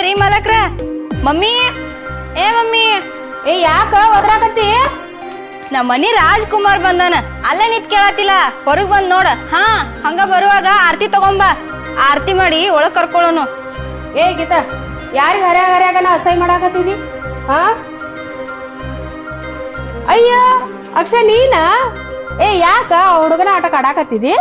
ರೀ ಮಾಲಕ್ರ. Mummy mummy ಯಾಕ ಒದ್ರಾಕತ್ತಿ? ನಮ್ಮ ಮನಿ ರಾಜ್ಕುಮಾರ್ ಬಂದಾನ. ಅಲ್ಲೇ ನಿಂತ್ ಕೇಳತ್ತಿಲ್ಲ, ಹೊರಗ್ ಬಂದ್ ನೋಡ. ಹಾ ಹಂಗ ಬರುವಾಗ ಆರ್ತಿ ತಗೊಂಬ, ಆರ್ತಿ ಮಾಡಿ ಒಳಗ್ ಕರ್ಕೊಳ್ಳೋನು. ಗೀತಾ, ಯಾರಿಗ ಹರ್ಯಾಗ ನಾ ಅಸಹ್ಯ ಮಾಡಾಕತ್ತಿದಿ? ಹಾ ಅಯ್ಯ ಅಕ್ಷಯ ನೀನ? ಯಾಕ ಹುಡುಗನ ಆಟಕ್ ಆಡಾಕತ್ತಿದಿ?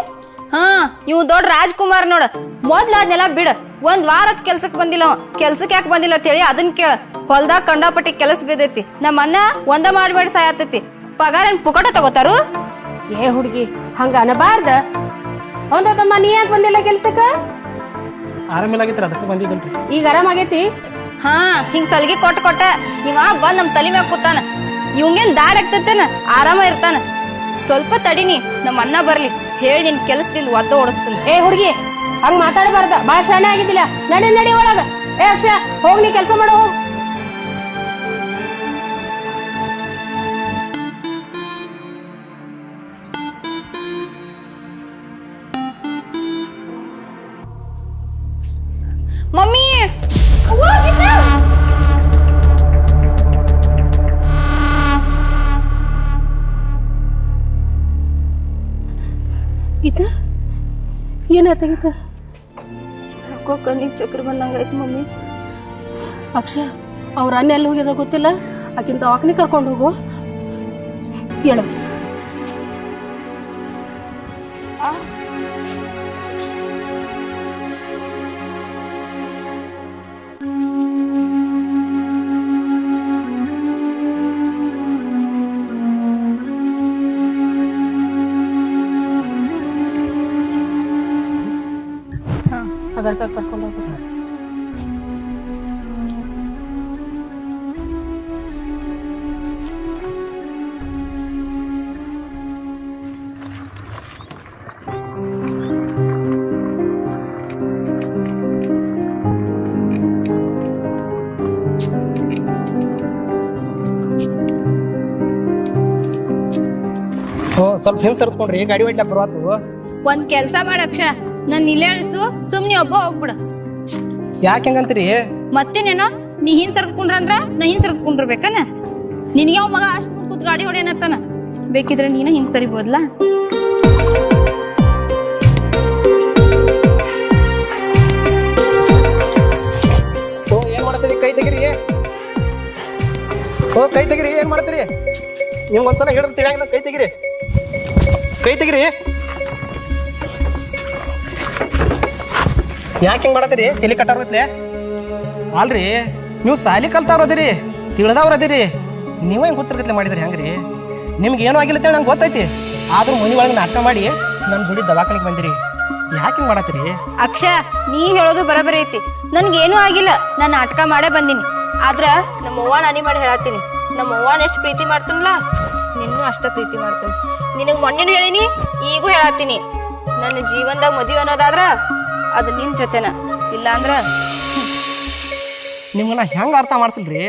ಹಾ ಇವ್ ದೊಡ್ಡ ರಾಜ್ಕುಮಾರ್ ನೋಡ. ಮೊದ್ಲ ಅದ್ನೆಲ್ಲ ಬಿಡ. ಒಂದ್ ವಾರದ ಕೆಲ್ಸಕ್ ಬಂದಿಲ್ಲ. ಕೆಲ್ಸಕ್ ಯಾಕೆ ಬಂದಿಲ್ಲ ಅಂತೇಳಿ ಅದನ್ ಕೇಳ. ಹೊಲ್ದಾಗ ಕಂಡಾಪಟ್ಟಿ ಕೆಲಸ ಬಿದ್ದೈತಿ. ನಮ್ಮ ಅಣ್ಣ ಒಂದ ಮಾಡ್ಬೇಡ ಸಾಯತೈತಿ. ಪಗಾರ ಏನ್ ಪುಕಟ ತಗೋತಾರು? ಹುಡುಗಿ ಹಂಗ ಅನಬಾರ್ದ. ಹೌದ ತಮ್ಮ, ನೀ ಯಾಕೆ ಬಂದಿಲ್ಲ ಕೆಲ್ಸಕ್ಕ? ಆರಾಮಿಲ್ಲಾಗಿತ್ರಿ, ಅದಕ್ಕೆ ಬಂದಿದ್ದಲ್ರಿ. ಈಗ ಆರಾಮಾಗೈತಿ? ಹಾ ಹಿಂಗ್ ಸಲ್ಗಿ ಕೊಟ್ಟ ಇವ ಬಂದ್ ನಮ್ ತಲಿ ಮ್ಯಾಗ ಕೂತಾನ. ಇವಂಗೇನ್ ದಾಡ್ ಆಗ್ತತೇನ? ಆರಾಮ ಇರ್ತಾನ. ಸ್ವಲ್ಪ ತಡಿನಿ, ನಮ್ಮ ಅಣ್ಣ ಬರ್ಲಿ, ಹೇಳಿ ನಿನ್ ಕೆಲ್ಸದಿಂದ ಒದ್ದ ಓಡಿಸ್ತೀನಿ. ಹುಡುಗಿ ಹಂಗ ಮಾತಾಡಬಾರ್ದ, ಬಾಳ ಶಾಣೆ ಆಗಿದ್ದಿಲ್ಲ. ನಡಿ ಒಳಗ. ಅಕ್ಷಯ ಹೋಗ್, ನೀ ಕೆಲ್ಸ ಮಾಡೋ ಹೋಗ್. ಮಮ್ಮಿ ಗೀತಾ, ಏನಾಯ್ತ ಗೀತಾ? ಯಾಕೋ ಕಣ್ಣಿಗೆ ಚಕ್ರ ಬಂದಂಗಾಯ್ತು ಮಮ್ಮಿ. ಅಕ್ಷಯ ಅವ್ರ ಅನ್ನ ಎಲ್ಲಿ ಹೋಗ್ಯದ ಗೊತ್ತಿಲ್ಲ. ಆಕಿಂತ ದವಾಖಾನೆ ಕರ್ಕೊಂಡು ಹೋಗು. ಹೇಳು. ಅದಕ್ಕೆ ಕರ್ಕೊಂಡು ಹೋಗು. ಸ್ವಲ್ಪ ಹಿಂದ್ ಸರ್ತ್ಕೊಂಡ್ರಿ, ಗಾಡಿ ಹೊಡ್ಲಾಕ್ ಬರುವಾತು. ಒಂದ್ ಕೆಲ್ಸ ಮಾಡಕ್ಷ, ನನ್ ಇಲ್ಲೇ ಇಳಿಸು, ಸುಮ್ನೆ ಒಬ್ಬ ಹೋಗ್ಬಿಡ. ಯಾಕೆ ಹೆಂಗಂತೀರಿ? ಮತ್ತೇನೇನೋ ನೀ ಹಿಂದ್ ಸರ್ದ್ಕೊಂಡ್ರಂದ್ರ ನಾ ಹಿಂದ್ ಸರ್ದ್ಕೊಂಡಿರ್ಬೇಕನ? ನಿನಗೆ ಅವ್ ಮಗ ಅಷ್ಟು ಕೂತ್ ಗಾಡಿ ಹೊಡೆಯನತ್ತಾನ. ಬೇಕಿದ್ರೆ ನೀನ ಹಿಂದ್ ಸರಿಬೋದ್ಲಾ? ಏನ್ ಮಾಡ್ತೀರಿ? ಕೈ ತೆಗಿರಿ. ಕೈ ತೆಗಿರಿ. ಏನ್ ಮಾಡ್ತೀರಿ? ನಿಮ್ಗೆ ಒಂದ್ಸಲ ಹೇಳಿದ್ರೆ ತಿಳಿಯಂಗಿಲ್ಲ. ಕೈ ತೆಗಿರಿ. ಯಾಕೆ ಹಿಂಗ್ ಮಾಡತ್ತೀರಿ? ತಲೆ ಕಟ್ಟಾರ್ಗತ್ಲೆ ಅಲ್ರಿ, ನೀವು ಸಾಲಿ ಕಲ್ತಾವ್ರದಿರಿ, ತಿಳಿದವ್ರದಿರಿ. ನೀವು ಹೆಂಗ್ ಗೊತ್ತಿರ್ಗತ್ಲೆ ಮಾಡಿದ್ರಿ? ಹೆಂಗ್ರಿ? ನಿಮ್ಗೆ ಏನೂ ಆಗಿಲ್ಲ ಅಂತೇಳಿ ನಂಗೆ ಗೊತ್ತೈತಿ. ಆದ್ರೂ ಮನೆ ಒಳಗೆ ನಾಟಕ ಮಾಡಿ ನನ್ನ ಜೋಡಿ ದವಾಖಾನಿಗೆ ಬಂದಿರಿ. ಯಾಕೆ ಹಿಂಗ್ ಮಾಡತ್ತೀರಿ? ಅಕ್ಷ, ನೀ ಹೇಳೋದು ಬರಬರಿ ಐತಿ. ನನ್ಗೇನೂ ಆಗಿಲ್ಲ, ನಾನು ನಾಟಕ ಮಾಡೇ ಬಂದಿನಿ. ಆದ್ರ ನಮ್ಮ ಅವ್ವ ನಾನಿ ಮಾಡಿ ಹೇಳತ್ತೀನಿ. ನಮ್ಮ ಅವ್ವನ ಎಷ್ಟು ಪ್ರೀತಿ ಮಾಡ್ತಾನಲ್ಲ, ನಿನ್ನೂ ಅಷ್ಟ ಪ್ರೀತಿ ಮಾಡ್ತಾನೆ. ನಿನಗ್ ಮೊನ್ನೆನೂ ಹೇಳಿನಿ, ಈಗೂ ಹೇಳತ್ತೀನಿ. ನನ್ನ ಜೀವನದಾಗ ಮದುವೆ ಅನ್ನೋದಾದ್ರ ಅದು ನಿನ್ ಜೊತೆನ, ಇಲ್ಲ ಅಂದ್ರ ನಿಮ್ಗೆ ನಾ ಹೆಂಗೆ ಅರ್ಥ ಮಾಡಿಸಲ್ರಿ?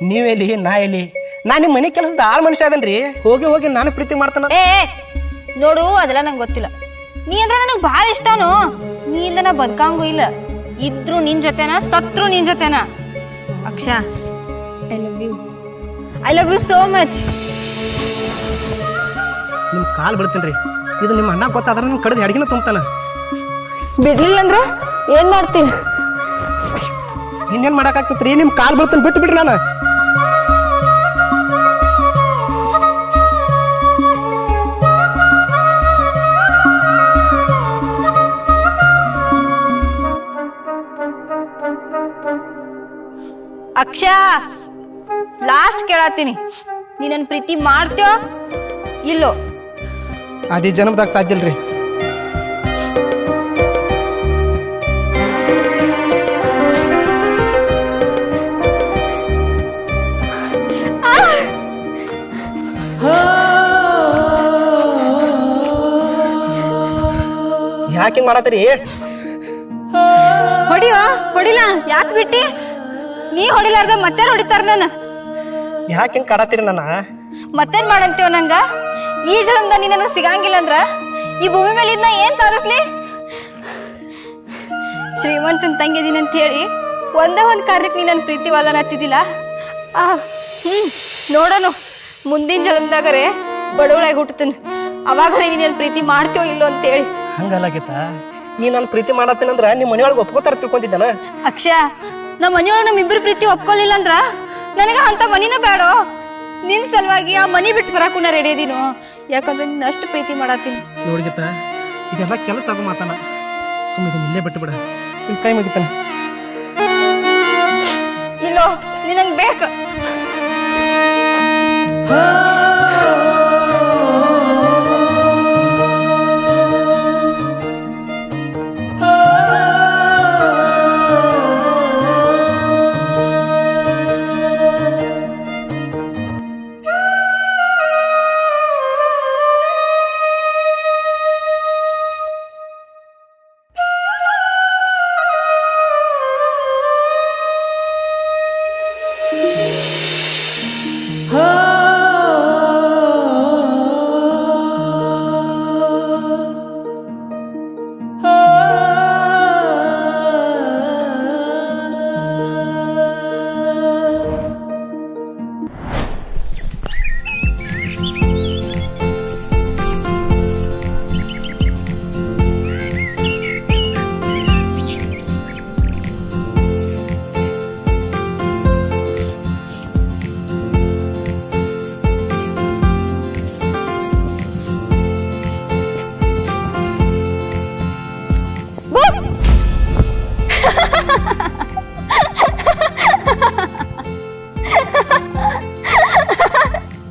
ನೀವೆಲ್ಲಿ, ನಾ ಎಲ್ಲಿ? ನಾ ನಿಮ್ಮ ಮನೆ ಕೆಲಸದ ಆಳ್ ಮನುಷ್ಯ ಅದನ್ರಿ. ಹೋಗಿ ನಾನು ಪ್ರೀತಿ ಮಾಡ್ತಾನ. ನೋಡು, ಅದೆಲ್ಲ ನಂಗೆ ಗೊತ್ತಿಲ್ಲ. ನೀ ಅಂದ್ರೆ ನನಗೆ ಭಾಳ ಇಷ್ಟನೋ. ನೀ ಇಲ್ಲ ನಾ ಬದುಕಂಗೂ ಇಲ್ಲ. ಇದ್ರು ನಿನ್ ಜೊತೆನ, ಸತ್ರು ನಿನ್ ಜೊತೆನ. Aksha, I love you so much. ನಿಮ್ ಕಾಲ್ ಬಿಡ್ತೀನಿ. ಇದು ನಿಮ್ಮ ಅಣ್ಣ ಗೊತ್ತಾದ್ರೆ ನನ್ನ ಕಡೆದ ಅಡಿಗೆನ ತುಂಬ್ತಾನ. ಬಿಡ್ಲಿಲ್ಲ ಅಂದ್ರ ಏನ್ ಮಾಡ್ತೀನಿ? ಇನ್ನೇನ್ ಮಾಡಕ್ಕಾಗ್ತೈತ್ರಿ? ನಿಮ್ ಕಾಲ್ ಬಿಡ್ತೀನಿ, ಬಿಟ್ಟು ಬಿಡ್ರಿ. ನಾನು ಅಕ್ಷ, ಲಾಸ್ಟ್ ಕೇಳತ್ತೀನಿ, ನೀ ನನ್ನ ಪ್ರೀತಿ ಮಾಡ್ತೇವ ಇಲ್ಲೋ? ಅದೇ ಜನ್ಮದಾಗ ಸಾಧ್ಯ ಇಲ್ರಿ. ಯಾಕೆ ಮಾಡತ್ತೀರಿ? ಹೊಡಿಲ್ಲ. ಯಾಕೆ ಬಿಟ್ಟಿ? ನೀ ಹೊಡಿಲಾರ್ದ ಮತ್ತೆ ಹೊಡಿತಾರ. ನನ್ನ ಯಾಕೆ ಹಿಂಗ್ ಕಾಡತ್ತೀರಿ? ನನ್ನ ಮತ್ತೇನ್ ಮಾಡಂತೀವ? ನಂಗ ಈ ಜನ್ಮದ ನೀ ನನಗೆ ಸಿಗಂಗಿಲ್ಲ ಅಂದ್ರ ಈ ಭೂಮಿ ಮೇಲೆ ಇದನ್ನ ಏನ್ ಸಾಧಿಸ್ಲಿ? ಶ್ರೀಮಂತನ್ ತಂಗಿದೀನಿ ಅಂತ ಹೇಳಿ ಒಂದೇ ಒಂದು ಕಾರ್ಯಕ್ಕೆ ನೀ ನನ್ನ ಪ್ರೀತಿ ವಲ್ಲನತ್ತಿದ್ದಿಲ್ಲ ನೋಡೋಣ ಮುಂದಿನ ಜನ್ಮದಾಗರೆ ಬಡವಳಾಗಿ ಹುಟ್ಟತೀನಿ ಅವಾಗರೆ ನೀ ನನ್ನ ಪ್ರೀತಿ ಮಾಡ್ತೀವೋ ಇಲ್ಲೋ ಅಂತೇಳಿ. ಹಂಗಲ್ಲ ಗೀತಾ, ನೀ ನನ್ನ ಪ್ರೀತಿ ಮಾಡತ್ತೇನಂದ್ರ ನಿಮ್ಮ ಮನೆಯೊಳಗೆ ಒಪ್ಕೋತಾರ ತಿಳ್ಕೊಂತಿದ್ದಾನ. ಅಕ್ಷಯ, ನಮ್ಮ ಮನೆಯೊಳಗೆ ನಮ್ಮಿಬ್ಬರು ಪ್ರೀತಿ ಒಪ್ಕೊಳ್ಳಿಲ್ಲ ಅಂದ್ರ ನನಗೆ ಅಂತ ಮನಿನ ಬೇಡ. ನಿನ್ ಸಲುವಾಗಿ ಆ ಮನಿ ಬಿಟ್ಟು ಬರಾಕು ನಾ ರೆಡಿ ಇದೀನೋ, ಯಾಕಂದ್ರೆ ನಿನ್ನ ಅಷ್ಟು ಪ್ರೀತಿ ಮಾಡತ್ತೀನಿ. ನೋಡಿ ಗೀತಾ, ಇದೆಲ್ಲ ಕೆಲಸ ಆಗೋ ಮಾತಾನ, ಸುಮ್ಮನೆ ಇಲ್ಲೇ ಬಿಟ್ಟು ಬಿಡ, ನಿನ್ ಕೈ ಮುಗಿತಾನೆ. ಇಲ್ಲೋ ನೀ ನಂಗೆ ಬೇಕು.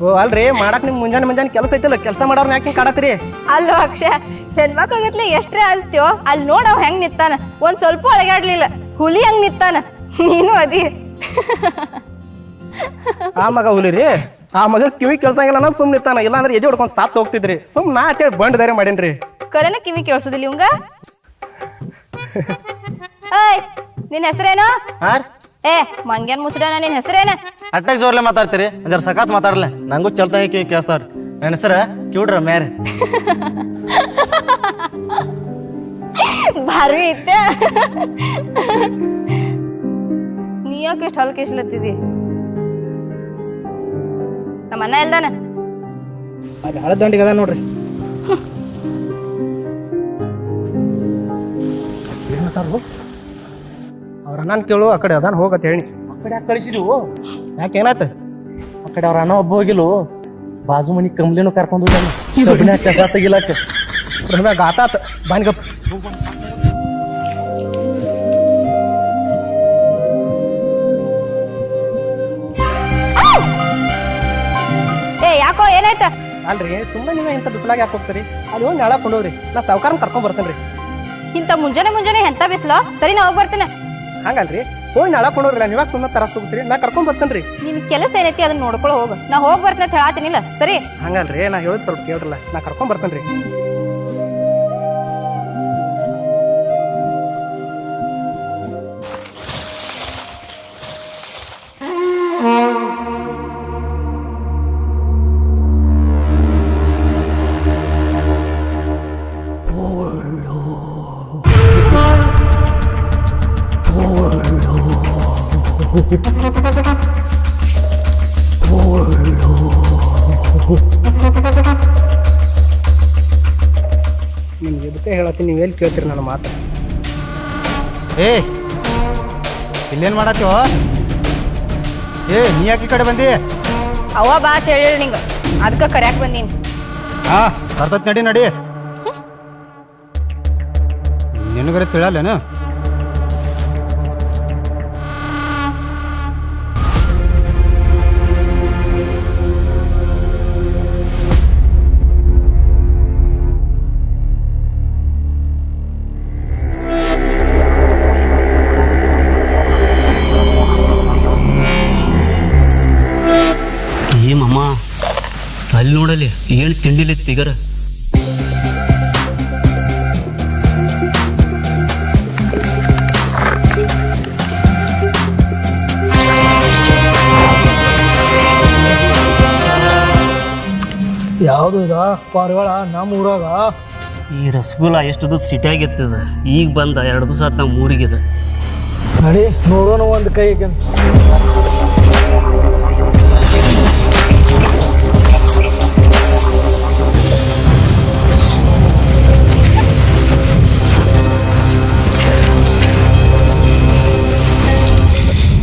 ಓ ಅಲ್ರಿ, ಮಾಡಕ್ ನಿಮ್ ಮುಂಜಾನೆ ಕೆಲಸ ಐತಿಲ್ಲ, ಕೆಲಸ ಮಾಡೋರ್ನ ಯಾಕೆ ಕಾಡತ್ರಿ? ಅಲ್ಲೋ ಅಕ್ಷಯ, ಹೆಣ್ಮಕ್ಳಿಗತ್ಲೆ ಎಷ್ಟ್ರೇ ಅಲ್ತೀವೋ ಅಲ್ಲಿ ನೋಡ ಅವ್ ಹೆಂಗ್ ನಿತ್ತಾನ, ಒಂದ್ ಸ್ವಲ್ಪ ಒಳಗಾಡ್ಲಿಲ್ಲ, ಹುಲಿ ಹಂಗ್ ನಿತ್ತಾನ. ನೀನು ಅದಿ ಆ ಮಗ ಹುಲಿರಿ, ಆ ಮಗ ಕಿವಿ ಕೆಲಸ ಆಗಿಲ್ಲ ಸುಮ್ ನಿತ್ತಾನ, ಇಲ್ಲಾಂದ್ರೆ ಎದೆ ಹೊಡ್ಕೊಂಡ್ ಸಾತ್ ಹೋಗ್ತಿದ್ರಿ. ಸುಮ್ ನಾ ಅಂತೇಳಿ ಬಂಡ್ ಧೈರ್ಯ ಮಾಡೇನ್ರಿ. ಕರೆನ ಕಿವಿ ಕೇಳಿಸೋದಿಲ್ಲ ಇವಂಗ. ಏಯ್, ನಿನ್ ಹೆಸರೇನು? ಏ ಮಂಗ್ಯಾನ್ ಮುಸ್ಡಾನ, ನಿನ್ ಹೆಸರೇನ? ಅಟ್ಟಾಗ ಜೋರ್ಲೆ ಮಾತಾಡ್ತೀರಿ, ಜರ ಸಕಾತ್ ಮಾತಾಡ್ಲೆ, ನಂಗೂ ಚಲ್ತಾಗಿ ಕಿವಿ ಕೇಳಿಸ್ತಾವ್ರಿ. ನನ್ನ ಹೆಸರ ಕಿವಿಡ್ರ ಮ್ಯಾರೆ. ಭಾರಿ ಐತೆ. ನೀ ಯಾಕೆ ಎಷ್ಟು ಹಲ್ಕ ಇಸ್ಲತ್ತಿದಿ? ನಮ್ಮ ಅಣ್ಣ ಇಲ್ದಾನ? ಅಲ್ಲಿ ಹಳದಂಡಿಗೆ ಅದ ನೋಡ್ರಿ. ಅವ್ರ ಅಣ್ಣನ ಕೇಳು, ಆ ಕಡೆ ಅದಾನ ಹೋಗತ್ ಹೇಳಿ. ಆ ಕಡೆ ಯಾಕೆ ಕಳಿಸಿದ್ವು? ಯಾಕೆ ಏನಾಯ್ತು? ಆ ಕಡೆ ಅವ್ರ ಅಣ್ಣ ಒಬ್ಬ ಹೋಗಿಲ್ಲ, ಬಾಜು ಮನಿ ಕಂಬ್ಲಿನೂ ಕರ್ಕೊಂಡು ಹೋಗ್ಯಾನ ಕೆಲಸ ತೆಗಿಲಕ್ಕ. ಗಾತಾತ ಬಾನ್ಗಪ್. ಏ ಯಾಕೋ ಏನಾಯ್ತ? ಅಲ್ರಿ, ಸುಮ್ಮನೆ ನೀವೇ ಇಂಥ ಬಿಸಿಲಾಗ ಯಾಕೆ ಹೋಗ್ತೀರಿ? ಅಲ್ಲಿ ಹೋಗಿ ನಾಳೆ ಕೊಂಡೋಗ್ರಿ, ನಾ ಸಾವುಕಾರನ ಕರ್ಕೊಂಡ್ ಬರ್ತೇನ್ರಿ. ಇಂತ ಮುಂಜಾನೆ ಎಂತ ಬಿಸ್ಲೋ? ಸರಿ ನಾ ಹೋಗಿ ಬರ್ತೇನೆ. ಹಂಗಲ್ರಿ, ಹೋಗಿ ನಾಳೆ ಕೊಂಡೋಗ್ರಿ, ನೀವಾಗ ಸುಮ್ಮನೆ ತರಸ್ ಹೋಗ್ತೀರಿ, ನಾ ಕರ್ಕೊಂಡ್ ಬರ್ತೇನ್ರಿ. ನಿನ್ ಕೆಲಸ ಏನೈತಿ ಅದನ್ನ ನೋಡ್ಕೊಳ್ಳೋ ಹೋಗ. ನಾ ಹೋಗಿ ಬರ್ತೇನೆ ಅಂತ ಹೇಳತ್ತೀನಿಲ್ಲ. ಸರಿ ಹಂಗಲ್ರಿ, ನಾ ಹೇಳೋದು ಸ್ವಲ್ಪ ಕೇಳ್ರಲ್ಲ, ನಾ ಕರ್ಕೊಂಡ್ ಬರ್ತೇನ್ರಿ. ನಿಮ್ಗೆ ಎದಕ್ಕೆ ಹೇಳತ್ತೀನಿ, ನೀವು ಎಲ್ಲಿ ಕೇಳ್ತೀರಿ ನನ್ನ ಮಾತು? ಏ ಇಲ್ಲೇನು ಮಾಡತ್ತೀವ? ಏ ನೀ ಯಾಕೆ ಈ ಕಡೆ ಬಂದಿ? ಅವ ಬಾ ಅಂತ ಹೇಳಿ ನಿಂಗ, ಅದಕ್ಕೆ ಕರ್ಯಾಕ್ ಬಂದೀನಿ. ಹಾ ಬರ್ತೈತಿ, ನಡಿ ನಡಿ. ನಿನಗರೆ ತಿಳಲ್ಲೇನು? ಏಮಮ್ಮ ಅಲ್ಲಿ ನೋಡಲಿ ಏನು ತಿಂಡಿಲಿ ತಿಗರ. ಯಾವುದು ಇದ ಪಾರಿವಾಳ ನಮ್ಮ ಊರಾಗ? ಈ ರಸಗುಲ್ಲ ಎಷ್ಟು ದಿವಸ ಸಿಟಿಯಾಗಿರ್ತದ, ಈಗ ಬಂದ 2 ದಿವಸ ಆತು ನಮ್ಮ ಊರಿಗಿದೆ. ನಡಿ ನೋಡೋಣ ಒಂದು ಕೈ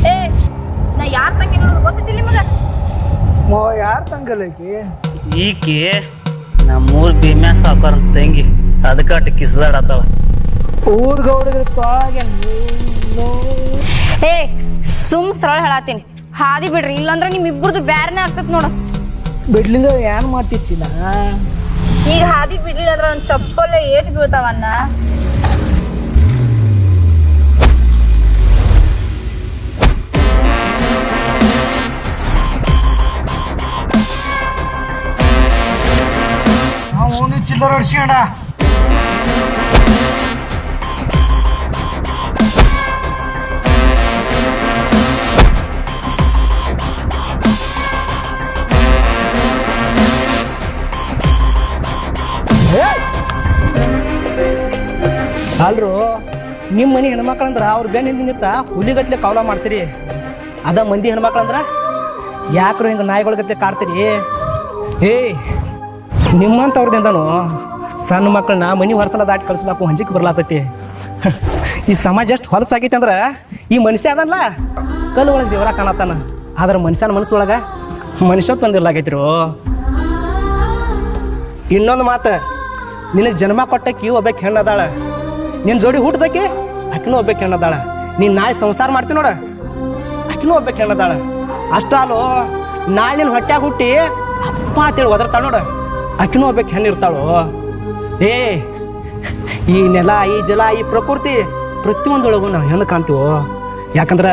ಏ ನಾ ಯಾರ ತಂಗಿ ನೋಡೋದು ಗೊತ್ತಿಲ್ಲ ನಿಮಗ ಮಾವ ಯಾರು ತಂಗಲ್ಲಕಿ ಈಕೆ ನಮ್ಮೂರ್ ಭೀಮ್ಯಾ ಸಾವುಕಾರ ತಂಗಿ ಅದಕ್ಕೆ ಕಿಸ್ದಾಡತ್ತಾಳ ಊರ್ಗ ಹುಡುಗಪ್ಪ ಏ ಸುಮ್ ಸರಳ ಹೇಳತ್ತೀನಿ ಹಾದಿ ಬಿಡ್ರಿ ಇಲ್ಲಾಂದ್ರ ನಿಮ್ ಇಬ್ಬರದು ಬ್ಯಾರನೇ ಆಗ್ತದ ನೋಡ ಬಿಡ್ಲಿಲ್ಲ ಏನ್ ಮಾಡ್ತಿಚ್ಚಿನ ಈಗ ಹಾದಿ ಬಿಡ್ಲಿಲ್ಲ ಅಂದ್ರ ಒಂದ್ ಚಪ್ಪಲೆ ಏಟ್ ಬೀಳ್ತಾವನ್ನ ನಾವು ಚಿಲ್ಲರ ಹೊಡ್ಸಿಯೋಣ ಅಲ್ರು ನಿಮ್ಮ ಮನೆ ಹೆಣ್ಮಕ್ಳಂದ್ರ ಅವ್ರ ಬೆನ್ನ ನಿಂತ ಹುಲಿಗತ್ಲೆ ಕವಲ ಮಾಡ್ತೀರಿ ಅದ ಮಂದಿ ಹೆಣ್ಮಕ್ಳಂದ್ರ ಯಾಕ್ರು ಹಿಂಗೆ ನಾಯಿಗಳಗತ್ಲೆ ಕಾಡ್ತೀರಿ ಏಯ್ ನಿಮ್ಮಂಥವ್ರದಿಂದನು ಸಣ್ಣ ಮಕ್ಕಳನ್ನ ಮನೆ ಹೊರಸಲ ದಾಟಿ ಕಳ್ಸ್ಲಾಕು ಹಂಜಿಕೆ ಬರ್ಲಾತೈತಿ ಈ ಸಮಾಜ ಎಷ್ಟು ಹೊಲಸಾಗೈತಿ ಅಂದ್ರೆ ಈ ಮನುಷ್ಯ ಅದಲ್ಲ ಕಲ್ಲು ಒಳಗೆ ದೇವರ ಕಾಣತ್ತಾನ ಆದ್ರೆ ಮನುಷ್ಯನ ಮನಸ್ಸೊಳಗೆ ಮನುಷ್ಯ ತಂದಿರ್ಲಾಗೈತಿರು ಇನ್ನೊಂದು ಮಾತು ನಿನಗೆ ಜನ್ಮ ಕೊಟ್ಟಕ್ಕೆ ಒಬ್ಬಕ್ಕೆ ಹೆಣ್ಣದಾಳ ನಿನ್ನ ಜೋಡಿ ಹುಟ್ಟದಕ್ಕೆ ಆಕಿನೂ ಒಬ್ಬಕ್ಕೆ ಹೆಣ್ಣದಾಳ ನೀನು ನಾಳೆ ಸಂಸಾರ ಮಾಡ್ತೀನಿ ನೋಡ ಆಕಿನೂ ಒಬ್ಬಕ್ಕೆ ಹೆಣ್ಣದಾಳ ಅಷ್ಟ ಅಲ್ಲೋ ನಾಳೆ ನಿನ್ನ ಹೊಟ್ಯಾಗ ಹುಟ್ಟಿ ಅಪ್ಪ ಅಂತೇಳಿ ಒದರ್ತಾಳ ನೋಡ ಆಕಿನೂ ಒಬ್ಬಕ್ಕೆ ಹೆಣ್ಣು ಇರ್ತಾಳು ಏ ಈ ನೆಲ ಈ ಜಲ ಈ ಪ್ರಕೃತಿ ಪ್ರತಿಯೊಂದೊಳಗೂ ನಾವು ಹೆಣ್ಣು ಕಾಣ್ತೀವೋ ಯಾಕಂದ್ರೆ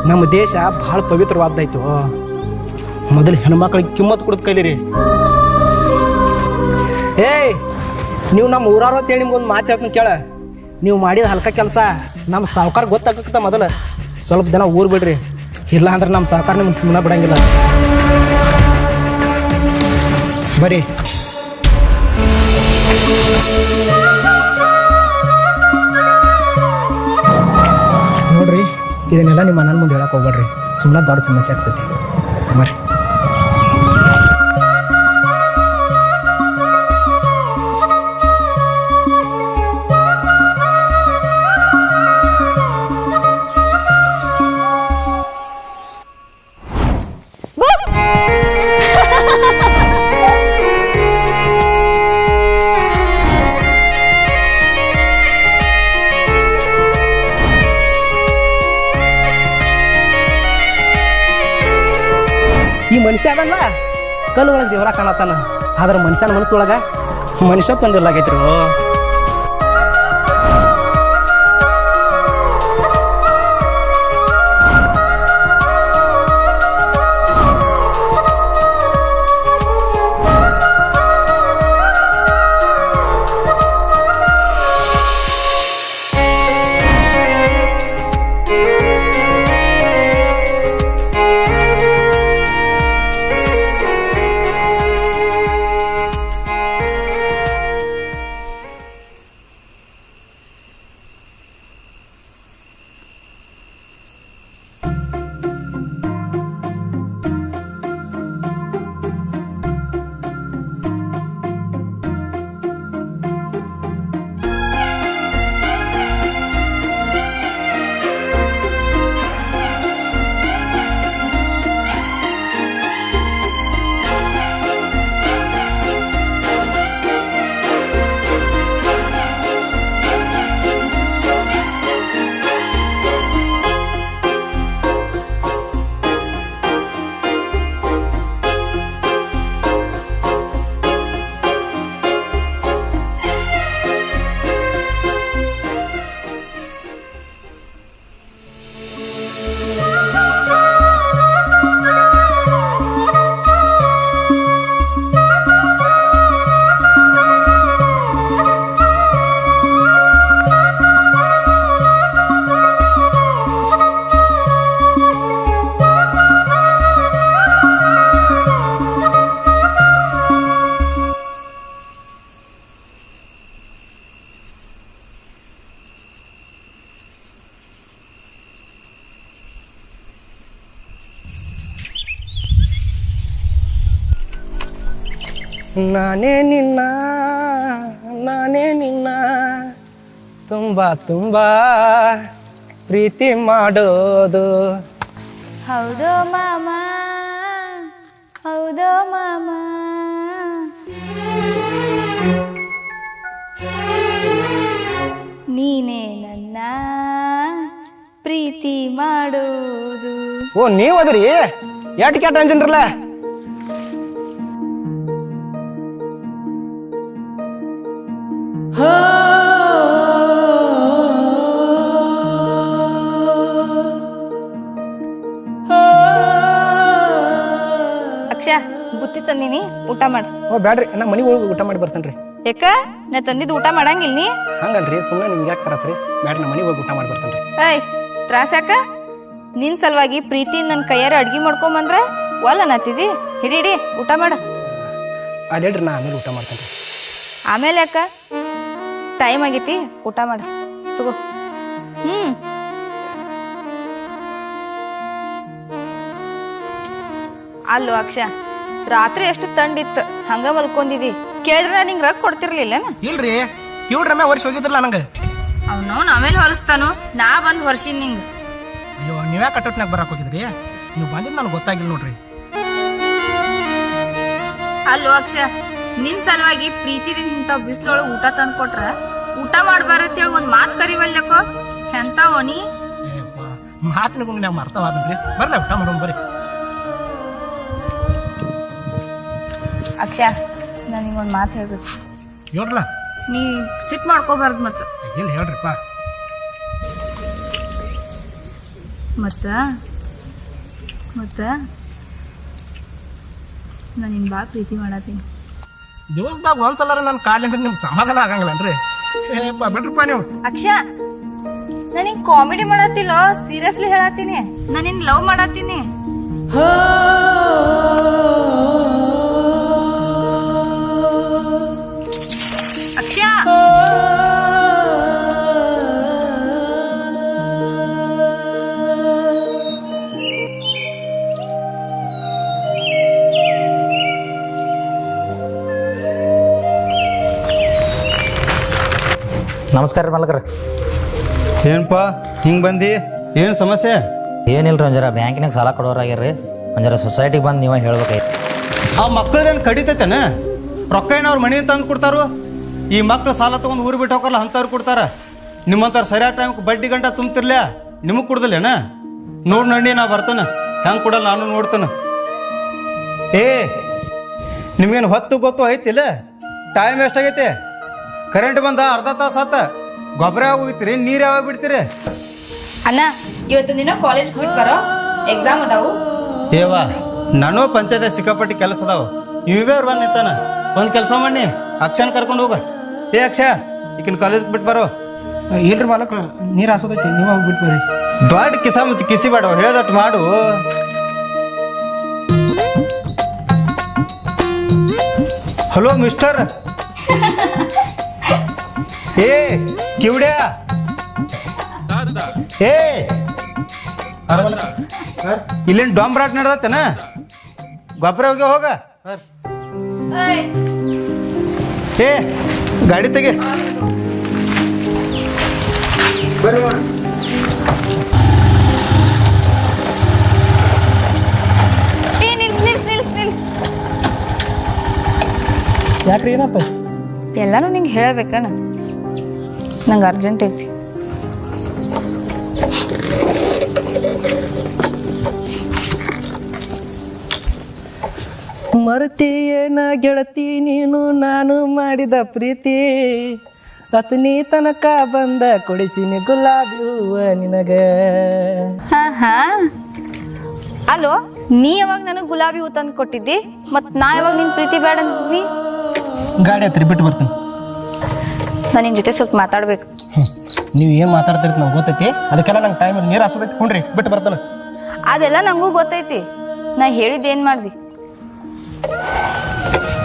ನಮ್ಮ ದೇಶ ಭಾಳ ಪವಿತ್ರವಾದೈತು ಮೊದಲು ಹೆಣ್ಮಕ್ಳಿಗೆ ಕಿಮ್ಮತ್ತು ಕೊಡೋದು ಕಲೀರಿ ಏಯ್ ನೀವು ನಮ್ಮ ಊರಾರು ಅಂತೇಳಿ ನಿಮ್ಗೊಂದು ಮಾತು ಹೇಳ್ತೀನಿ ಕೇಳ ನೀವು ಮಾಡಿದ ಹಲ್ಕ ಕೆಲಸ ನಮ್ಮ ಸಾವುಕಾರ ಗೊತ್ತಾಗತ್ತ ಮೊದಲು ಸ್ವಲ್ಪ ದಿನ ಊರು ಬಿಡ್ರಿ ಇಲ್ಲ ಅಂದ್ರೆ ನಮ್ಮ ಸಾವುಕಾರ ನಿಮ್ಗೆ ಸುಮ್ಮನೆ ಬಿಡಂಗಿಲ್ಲ ಬರ್ರಿ ನೋಡ್ರಿ ಇದನ್ನೆಲ್ಲ ನಿಮ್ಮ ಮನ ಮುಂದೆ ಹೇಳಕ್ಕೆ ಹೋಗ್ಬೇಡ್ರಿ ಸುಮ್ಮನೆ ದೊಡ್ಡ ಸಮಸ್ಯೆ ಆಗ್ತೈತಿ ಬರ್ರಿ ಈ ಮನುಷ್ಯ ಅದಲ್ಲ ಕಲ್ಲು ಒಳಗೆ ದೇವರ ಕಾಣತ್ತಾನ ಆದ್ರೆ ಮನುಷ್ಯನ ಮನಸ್ಸೊಳಗ ಮನುಷ್ಯ ತಂದಿರ್ಲಾಗೈತ್ರು ನಾನೇ ನಿನ್ನ ತುಂಬ ತುಂಬ ಪ್ರೀತಿ ಮಾಡೋದು. ಹೌದೋ ಮಾಮ, ಹೌದೋ ಮಾಮ. ನೀನೇ ನನ್ನ ಪ್ರೀತಿ ಮಾಡೋದು. ಓ ನೀವು ಅದ್ರಿ ಎಟ್ ಕೆಟ್ಟ ಅಂಜನ್ರಲ್ಲ. ಅಕ್ಷಯ ಬುತ್ತಿ ತಂದಿನಿ, ಊಟ ಮಾಡ. ಓ ಬ್ಯಾಡ್ರಿ, ನಾ ಮನೆಗೆ ಹೋಗಿ ಊಟ ಮಾಡಿ ಬರ್ತೇನ್ರಿ. ಯಾಕ ನಾ ತಂದಿದ್ದು ಊಟ ಮಾಡಂಗಿಲ್ಲ ನೀ? ಹಂಗಲ್ರಿ, ಸುಮ್ಮನೆ ನಿಮ್ಗೆ ಯಾಕೆ ತರಸ್ರಿ? ಬ್ಯಾಡ್ರಿ, ನಾ ಮನೆಗೆ ಹೋಗಿ ಊಟ ಮಾಡಿ ಬರ್ತೇನ್ರಿ. ಏಯ್ ತ್ರಾಸ ಯಾಕ? ನಿನ್ ಸಲುವಾಗಿ ಪ್ರೀತಿ ನನ್ನ ಕೈಯಾರ ಅಡ್ಗಿ ಮಾಡ್ಕೊಂಬಂದ್ರ ಒಲ್ಲ ಅನ್ನತ್ತಿದಿ. ಹಿಡಿ ಊಟ ಮಾಡ. ಅಲ್ಲಿ ಹೇಳ್ರಿ, ನಾ ಆಮೇಲೆ ಊಟ ಮಾಡ್ತೇನ್ರಿ. ಆಮೇಲೆ ಯಾಕ? ಟೈಮ್ ಆಗೈತಿ, ಊಟ ಮಾಡ. ತಗೋ. ಅಲ್ಲೋ ಅಕ್ಷಯ, ರಾತ್ರಿ ಎಷ್ಟು ತಂಡಿತ್ತು, ಹಂಗ ಮಲ್ಕೊಂಡಿದಿ. ಕೇಳಿದ್ರೆ ನಾ ನಿಂಗೆ ರೊಕ್ಕ ಕೊಡ್ತಿರ್ಲಿಲ್ಲ? ಇಲ್ರಿ, ಕಿವ್ಡ್ರಮ್ಮೆ ವರ್ಷ ಹೋಗಿದ್ರಲ್ಲ ನಂಗೆ. ಅವನು ಆಮೇಲೆ ಹೊರಸ್ತಾನು, ನಾ ಬಂದು ಹೊರ್ಸಿನ್ ನಿಂಗೆ. ಅಯ್ಯೋ, ನೀವ್ಯಾಕೆ ಕಟ್ಟೋಟ್ನಾಗ ಬರಕ್ಕೆ ಹೋಗಿದ್ರಿ? ನೀವು ಬಂದಿದ್ದು ನನಗೆ ಗೊತ್ತಾಗಿಲ್ಲ ನೋಡ್ರಿ. ಅಲ್ಲೋ ಅಕ್ಷಯ, ನಿನ್ ಸಲುವಾಗಿ ಪ್ರೀತಿದಿಂದ ಇಂಥವ್ ಬಿಸ್ಲೊಳಗೆ ಊಟ ತಂದು ಕೊಟ್ರ ಊಟ ಮಾಡ್ಬಾರತ್ತೇಳಿ ಒಂದ್ ಮಾತು ಕರಿವಲ್ಯಕೋ. ಎಂತ ಒನಿ ಮಾತಿನ ನಾವು ಮರ್ತವಾದ್ರಿ. ಬರ್ಲ ಊಟ ಮಾಡೋಣ ಬರ್ರಿ. ಅಕ್ಷಯ, ನನಗೊಂದು ಮಾತು ಹೇಳ್ಬೇಕು. ಹೇಳ್ರಲ್ಲ. ನೀ ಸಿಟ್ ಮಾಡ್ಕೋಬಾರ್ದು ಮತ್ತ. ಎಲ್ಲಿ ಹೇಳ್ರಿಪ್ಪ. ಮತ್ತ ನಾನು ನಿನ್ ಭಾಳ ಪ್ರೀತಿ ಮಾಡತ್ತೀನಿ. ದಿವಸದಾಗ ಒಂದ್ಸಲ ನನ್ನ ಕಾಲಿಂದ ನಿಮ್ಗೆ ಸಮಾಧಾನ ಆಗಂಗಿಲ್ಲನ್ರಿ? ಬಿಡ್ರಪ್ಪ ನೀವು. ಅಕ್ಷಯ, ನಾನಿನ್ ಕಾಮಿಡಿ ಮಾಡತ್ತಿಲ್ಲ, ಸೀರಿಯಸ್ಲಿ ಹೇಳತ್ತೀನಿ. ನಾನಿನ್ ಲವ್ ಮಾಡತ್ತೀನಿ. ಅಕ್ಷಯ, ನಮಸ್ಕಾರ ರೀ ಮಲಕ್ರ. ಏನಪ್ಪ ಹಿಂಗೆ ಬಂದು? ಏನು ಸಮಸ್ಯೆ? ಏನಿಲ್ಲ ರೀ, ಒಂಜರ ಬ್ಯಾಂಕಿನಾಗ ಸಾಲ ಕೊಡೋರಾಗ್ಯಾರ್ರಿ. ಒಂಜರ ಸೊಸೈಟಿಗೆ ಬಂದು ನೀವೇ ಹೇಳ್ಬೇಕಾಯ್ತು. ಆ ಮಕ್ಕಳದೇನು ಕಡಿತೈತೇನ? ರೊಕ್ಕ ಏನು ಅವ್ರ ಮನೆ ತಂದು ಕೊಡ್ತಾರೋ? ಈ ಮಕ್ಳು ಸಾಲ ತೊಗೊಂಡು ಊರು ಬಿಟ್ಟು ಹೋಗಲ್ಲ, ಅಂಥವ್ರು ಕೊಡ್ತಾರ. ನಿಮ್ಮಂಥವ್ರು ಸರಿಯಾದ ಟೈಮ್ಗೆ ಬಡ್ಡಿ ಗಂಟ ತುಂಬ್ತಿರ್ಲ, ನಿಮಗೆ ಕೊಡ್ದಿಲ್ಲೇನ? ನೋಡಿ ನಡಿ, ನಾ ಬರ್ತಾನೆ. ಹೆಂಗೆ ಕೊಡಲ್ಲ ನಾನು ನೋಡ್ತಾನೆ. ಏ, ನಿಮ್ಗೇನು ಹೊತ್ತು ಗೊತ್ತು ಐತಿಲ್ಲ? ಟೈಮ್ ಎಷ್ಟಾಗೈತೆ? ಕರೆಂಟ್ ಬಂದ ಅರ್ಧ ತಾಸು ಆತ. ಗೊಬ್ಬರ ಯಾವಾಗ ಹೋಗಿತ್ತೀರಿ? ನೀರು ಯಾವಾಗ ಬಿಡ್ತೀರಿ? ಅಣ್ಣ, ಇವತ್ತು ದಿನ ಕಾಲೇಜ್ ಬಿಟ್ಟು ಬರೋ, ಎಕ್ಸಾಮ್ ಅದಾವು. ಏವಾ, ನಾನು ಪಂಚಾಯತ್ ಸಿಕ್ಕಾಪಟ್ಟಿ ಕೆಲಸ ಅದಾವ. ಇವೇ ಅವ್ರು ಬಂದು ನಿಂತಾನ. ಒಂದು ಕೆಲಸ ಮಾಡಿ ಅಕ್ಷಯನ ಕರ್ಕೊಂಡು ಹೋಗ. ಏ ಅಕ್ಷಯ, ಈಗಿನ ಕಾಲೇಜ್ಗೆ ಬಿಟ್ಟು ಬರೋ. ಇಲ್ರಿ ಮಾಲಕ್ರ, ನೀರು ಹಾಸೋದೈತಿ, ನೀವು ಹೋಗಿ ಬಿಟ್ಟು ಬರ್ರಿ. ದೊಡ್ಡ ಕಿಸ ಮತ್ತು ಕಿಸಿ ಬೇಡ, ಹೇಳ್ದಟ್ಟು ಮಾಡು. Hello mister. ಏ ಕಿವಿಡ್ಯಾ, ಏ ಇಲ್ಲೇನು ಡಾಂಬ್ರಾಟ್ ನಡ್ದತ್ತೇನ? ಗೊಬ್ಬರ ಹೋಗಿ ಹೋಗ. ಏ ಗಾಡಿ ತೆಗೆ. ನಿಲ್ಸ್. ಯಾಕ್ರಿ, ಏನಾತ? ಎಲ್ಲಾನು ನಿಂಗೆ ಹೇಳಬೇಕನ, ನಂಗೆ ಅರ್ಜೆಂಟ್ ಐತಿ. ಮರ್ತಿಯೇನ ಗೆಳತಿ ನೀನು ನಾನು ಮಾಡಿದ ಪ್ರೀತಿ, ಅತನಿ ತನಕ ಬಂದ ಕೊಡಿಸಿನಿ ಗುಲಾಬಿ ಹೂವ ನಿನಗ. ಹಾ ಅಲೋ, ನೀ ಯಾವಾಗ ನನಗೆ ಗುಲಾಬಿ ಹೂ ತಂದು ಕೊಟ್ಟಿದ್ದಿ? ಮತ್ ನಾ ಯಾವಾಗ ನಿನ್ ಪ್ರೀತಿ ಬೇಡ ಅಂದಿದ್ನಿ? ಗಾಡಿ ಹತ್ತಿರ ಬಿಟ್ಟು ಬರ್ತೀನಿ. ನಾನು ನಿನ್ ಜೊತೆ ಸ್ವಲ್ಪ ಮಾತಾಡ್ಬೇಕು. ನೀವು ಏನು ಮಾತಾಡ್ತಿರ್ತ ನಂಗೆ ಗೊತ್ತೈತಿ. ಅದಕ್ಕೆಲ್ಲ ನಂಗೆ ಟೈಮಲ್ಲಿ ನೀರು ಹಾಸೋದೈತಿ. ಕೊಂಡ್ರಿ ಬಿಟ್ಟು ಬರ್ತಾನೆ. ಅದೆಲ್ಲ ನಂಗೂ ಗೊತ್ತೈತಿ. ನಾ ಹೇಳಿದ್ದೇನ್ ಮಾಡ್ದಿ?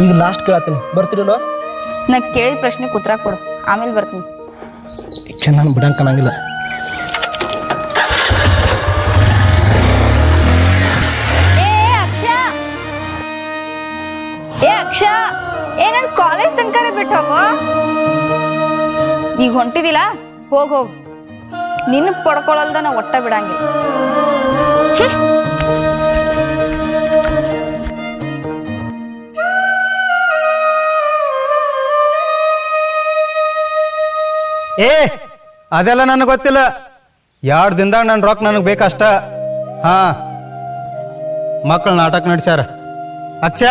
ಈಗ ಲಾಸ್ಟ್ ಕೇಳತ್ತೀನಿ, ಬರ್ತೀರಿಲ್ಲೋ? ನಾ ಕೇಳಿದ ಪ್ರಶ್ನೆ ಉತ್ತರ ಕೊಡು, ಆಮೇಲೆ ಬರ್ತೀನಿ. ನಾನು ಬಿಡಂಗೆ ಕಾಣಂಗಿಲ್ಲ. ಏ ಅಕ್ಷಯ, ಈಗ ಹೊಂಟಿದಿಲ್ಲ, ಹೋಗ್ ನಿನ್ನ ಪಡ್ಕೊಳಲ್ದ ನಾ ಒಟ್ಟ ಬಿಡಂಗಿಲ್ಲ. ಏ ಅದೆಲ್ಲ ನನಗೆ ಗೊತ್ತಿಲ್ಲ. 2 ದಿನದಾಗ ನನ್ನ ರೊಕ್ಕ ನನಗೆ ಬೇಕಷ್ಟ. ಹಾ, ಮಕ್ಕಳು ನಾಟಕ ನಡ್ಸ್ಯಾರ. ಅಚ್ಚ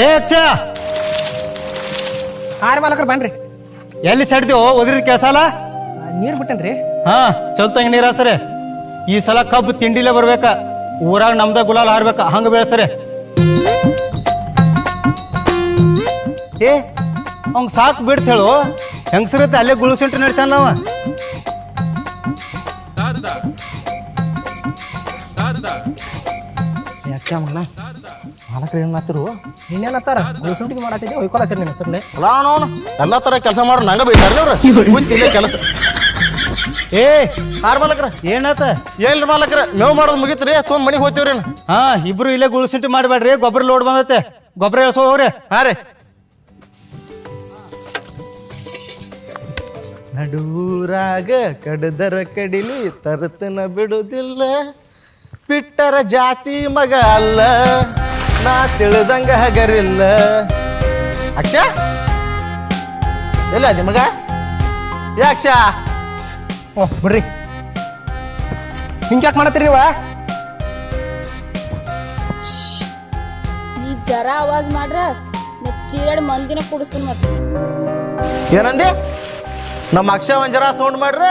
ಏ ಅಚ್ಚ, ಹಾರಿ ಮಾಲಕರು ಬನ್ರಿ. ಎಲ್ಲಿ ಸಡ್ದೀವೋ ಒದ್ರಿದ ಕೆಲಸಲ್ಲ. ನೀರು ಬಿಟ್ಟೇನ್ರಿ. ಹಾ, ಚಲ್ತಂಗ ನೀರು ಹಾಸರೆ. ಈ ಸಲ ಕಬ್ಬು ತಿಂಡಿಲೇ ಬರ್ಬೇಕ. ಊರಾಗ ನಮ್ದ ಗುಲಾಲ್ ಹಾರ್ಬೇಕ, ಹಂಗ ಬೆಳೆಸರೆ. ಏ ಅವಂಗ ಸಾಕು ಬಿಡ್ತ ಹೇಳು. ಹೆಂಗಸರತ್ತೆ ಅಲ್ಲೇ ಗುಳುಸೆಂಟ್ರಿ ನಡ್ಸಲ್ಲ ಅವ. ಯಾಕೆ ಮಗನ ಮಾಲಕರು ಏನು ಮಾಡ್ತಿರು? ಇನ್ನೇನತ್ತಾರ ಗುಳಿಸುಂಟಿಗೆ ಮಾಡತ್ತಿದ್ದೆ ಹೊಯ್ಕೊಳತ್ತೀರಿ ನಿನ್ನ ಹೆಸರ್ಲೆ. ಅಲ್ಲ ಎಲ್ಲ ತರ ಕೆಲಸ ಮಾಡೋ ನಂಗ ಬೈತಾರಲ್ಲ ಅವ್ರು. ಗೊತ್ತಿಲ್ಲ ಕೆಲಸ. ಏ ಯಾರ ಮಾಲಕ್ರ ಏನಾತ? ಏನ್ರಿ ಮಾಲಕ್ರ, ಮೇವ್ ಮಾಡೋದು ಮುಗಿತ್ರಿ, ತೊಗೊಂಡ್ ಮನಿಗೆ ಹೋಗ್ತೀವ್ರಿ. ಹಾ, ಇಬ್ರು ಇಲ್ಲೇ ಗುಳುಸೆಂಟ್ರಿ ಮಾಡಬೇಡ್ರಿ. ಗೊಬ್ಬರ ಲೋಡ್ ಬಂದತ್ತೆ, ಗೊಬ್ಬರ ಎಳ್ಸೋ ಹೋಗ್ರಿ. ಹಾ ರೀ. ನಡೂರಾಗ ಕಡದರ ಕಡಿಲಿ ತರತನ ಬಿಡುದಿಲ್ಲ, ಬಿಟ್ಟರ ಜಾತಿ ಮಗ ಅಲ್ಲ, ನಾ ತಿಳಿದಂಗ ಹಗರಿಲ್ಲ. ಅಕ್ಷ ಎಲ್ಲ ಅದಿ ಮಗ? ಏ ಅಕ್ಷ, ಓಹ್ ಬಿಡ್ರಿ, ಹಿಂಗ್ಯಾಕೆ ಮಾಡತ್ತೀರಿ ನೀವ? ನೀ ಜರ ಆವಾಜ್ ಮಾಡ್ರ ಚೀರಾಡ್ ಮಂದಿನ ಕುಡಿಸ್ತೀನಿ. ಮತ್ತೆ ಏನಂದಿ? ನಮ್ಮ ಅಕ್ಷ ಒಂದ್ ಜರ ಸೌಂಡ್ ಮಾಡ್ರ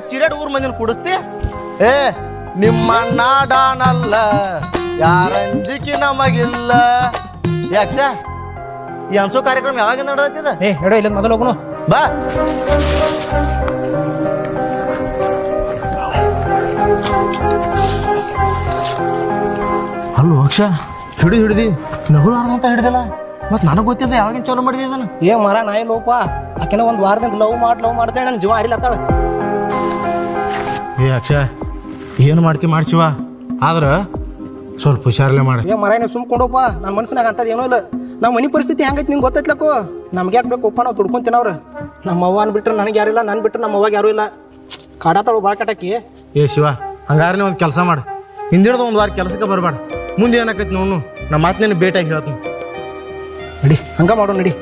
ಚಿರಾಡ್ ಊರ್ ಮಂದಿನ ಕುಡಿಸ್ತಿ? ಏ ನಿಮ್ಮ ನಾಡಾನಲ್ಲ, ಯಾರಂಜಿಕಿ ನಮಗಿಲ್ಲ. ಏ ಅಕ್ಷ, ಈ ಹಂಸೋ ಕಾರ್ಯಕ್ರಮ ಯಾವಾಗ ನಡೆದತ್ತಿದ? ಏ ಹೇಳೋ ಇಲ್ಲ ಮೊದಲು ಹೋಗುನು ಬಾ. ಅಲ್ಲೋ ಅಕ್ಷ, ಹಿಡಿದಿ ನಗುಲಾರ್ದಂತ ಹಿಡಿದಲ್ಲ. ಮತ್ ನನಗ್ ಗೊತ್ತಿಲ್ಲ ಯಾವಾಗಿನ ಚಾಲು ಮಾಡಿದ ಇದನ್ನ. ಏ ಮರ ನಾಯಿ ಲೋಪ ಆಕೆನ ಒಂದು ವಾರದಿಂದ ಲವ್ ಮಾಡ್ತೇನೆ, ನನ್ನ ಜೀವ ಹರಿಲತ್ತಾಳ. ಏ ಅಕ್ಷ, ಏನು ಮಾಡ್ಸಿವ, ಆದ್ರ ಸ್ವಲ್ಪ ಹುಷಾರಲ್ಲೇ ಮಾಡಿ. ಏ ಮರ ನೀವು ಸುಮ್ಕೊಂಡೋಪ, ನನ್ನ ಮನ್ಸಿನಾಗ ಅಂತದ್ ಏನೂ ಇಲ್ಲ. ನಮ್ಮ ಮನೆ ಪರಿಸ್ಥಿತಿ ಹೆಂಗೈತಿ ನಿಂಗೆ ಗೊತ್ತೈತ್ಲಕ್ಕೋ. ನಮ್ಗೆ ಯಾಕೆ ಬೇಕಪ್ಪ, ನಾವು ದುಡ್ಕೊಂತಿನವ್ರು. ನಮ್ಮ ಅವ್ವನ ಬಿಟ್ರೆ ನನಗೆ ಯಾರು ಇಲ್ಲ, ನನ್ನ ಬಿಟ್ರೆ ನಮ್ಮ ಅವ್ವಾಗ ಯಾರೂ ಇಲ್ಲ. ಕಾಡಾತಾಳು ಭಾಳ ಕಟಾಕಿ. ಏ ಶಿವ, ಹಂಗಾರನೇ ಒಂದು ಕೆಲಸ ಮಾಡು. ಹಿಂದಿನದ ಒಂದು ವಾರ ಕೆಲಸಕ್ಕೆ ಬರಬೇಡ. ಮುಂದೆ ಏನಾಕೈತಿ ನೋಡು, ನಮ್ಮ ಮಾತಿನ ಭೇಟಿಯಾಗಿ ಹೇಳ್ತೀನಿ. ನಡಿ ಹಂಗ ಮಾಡೋ ನಡಿ.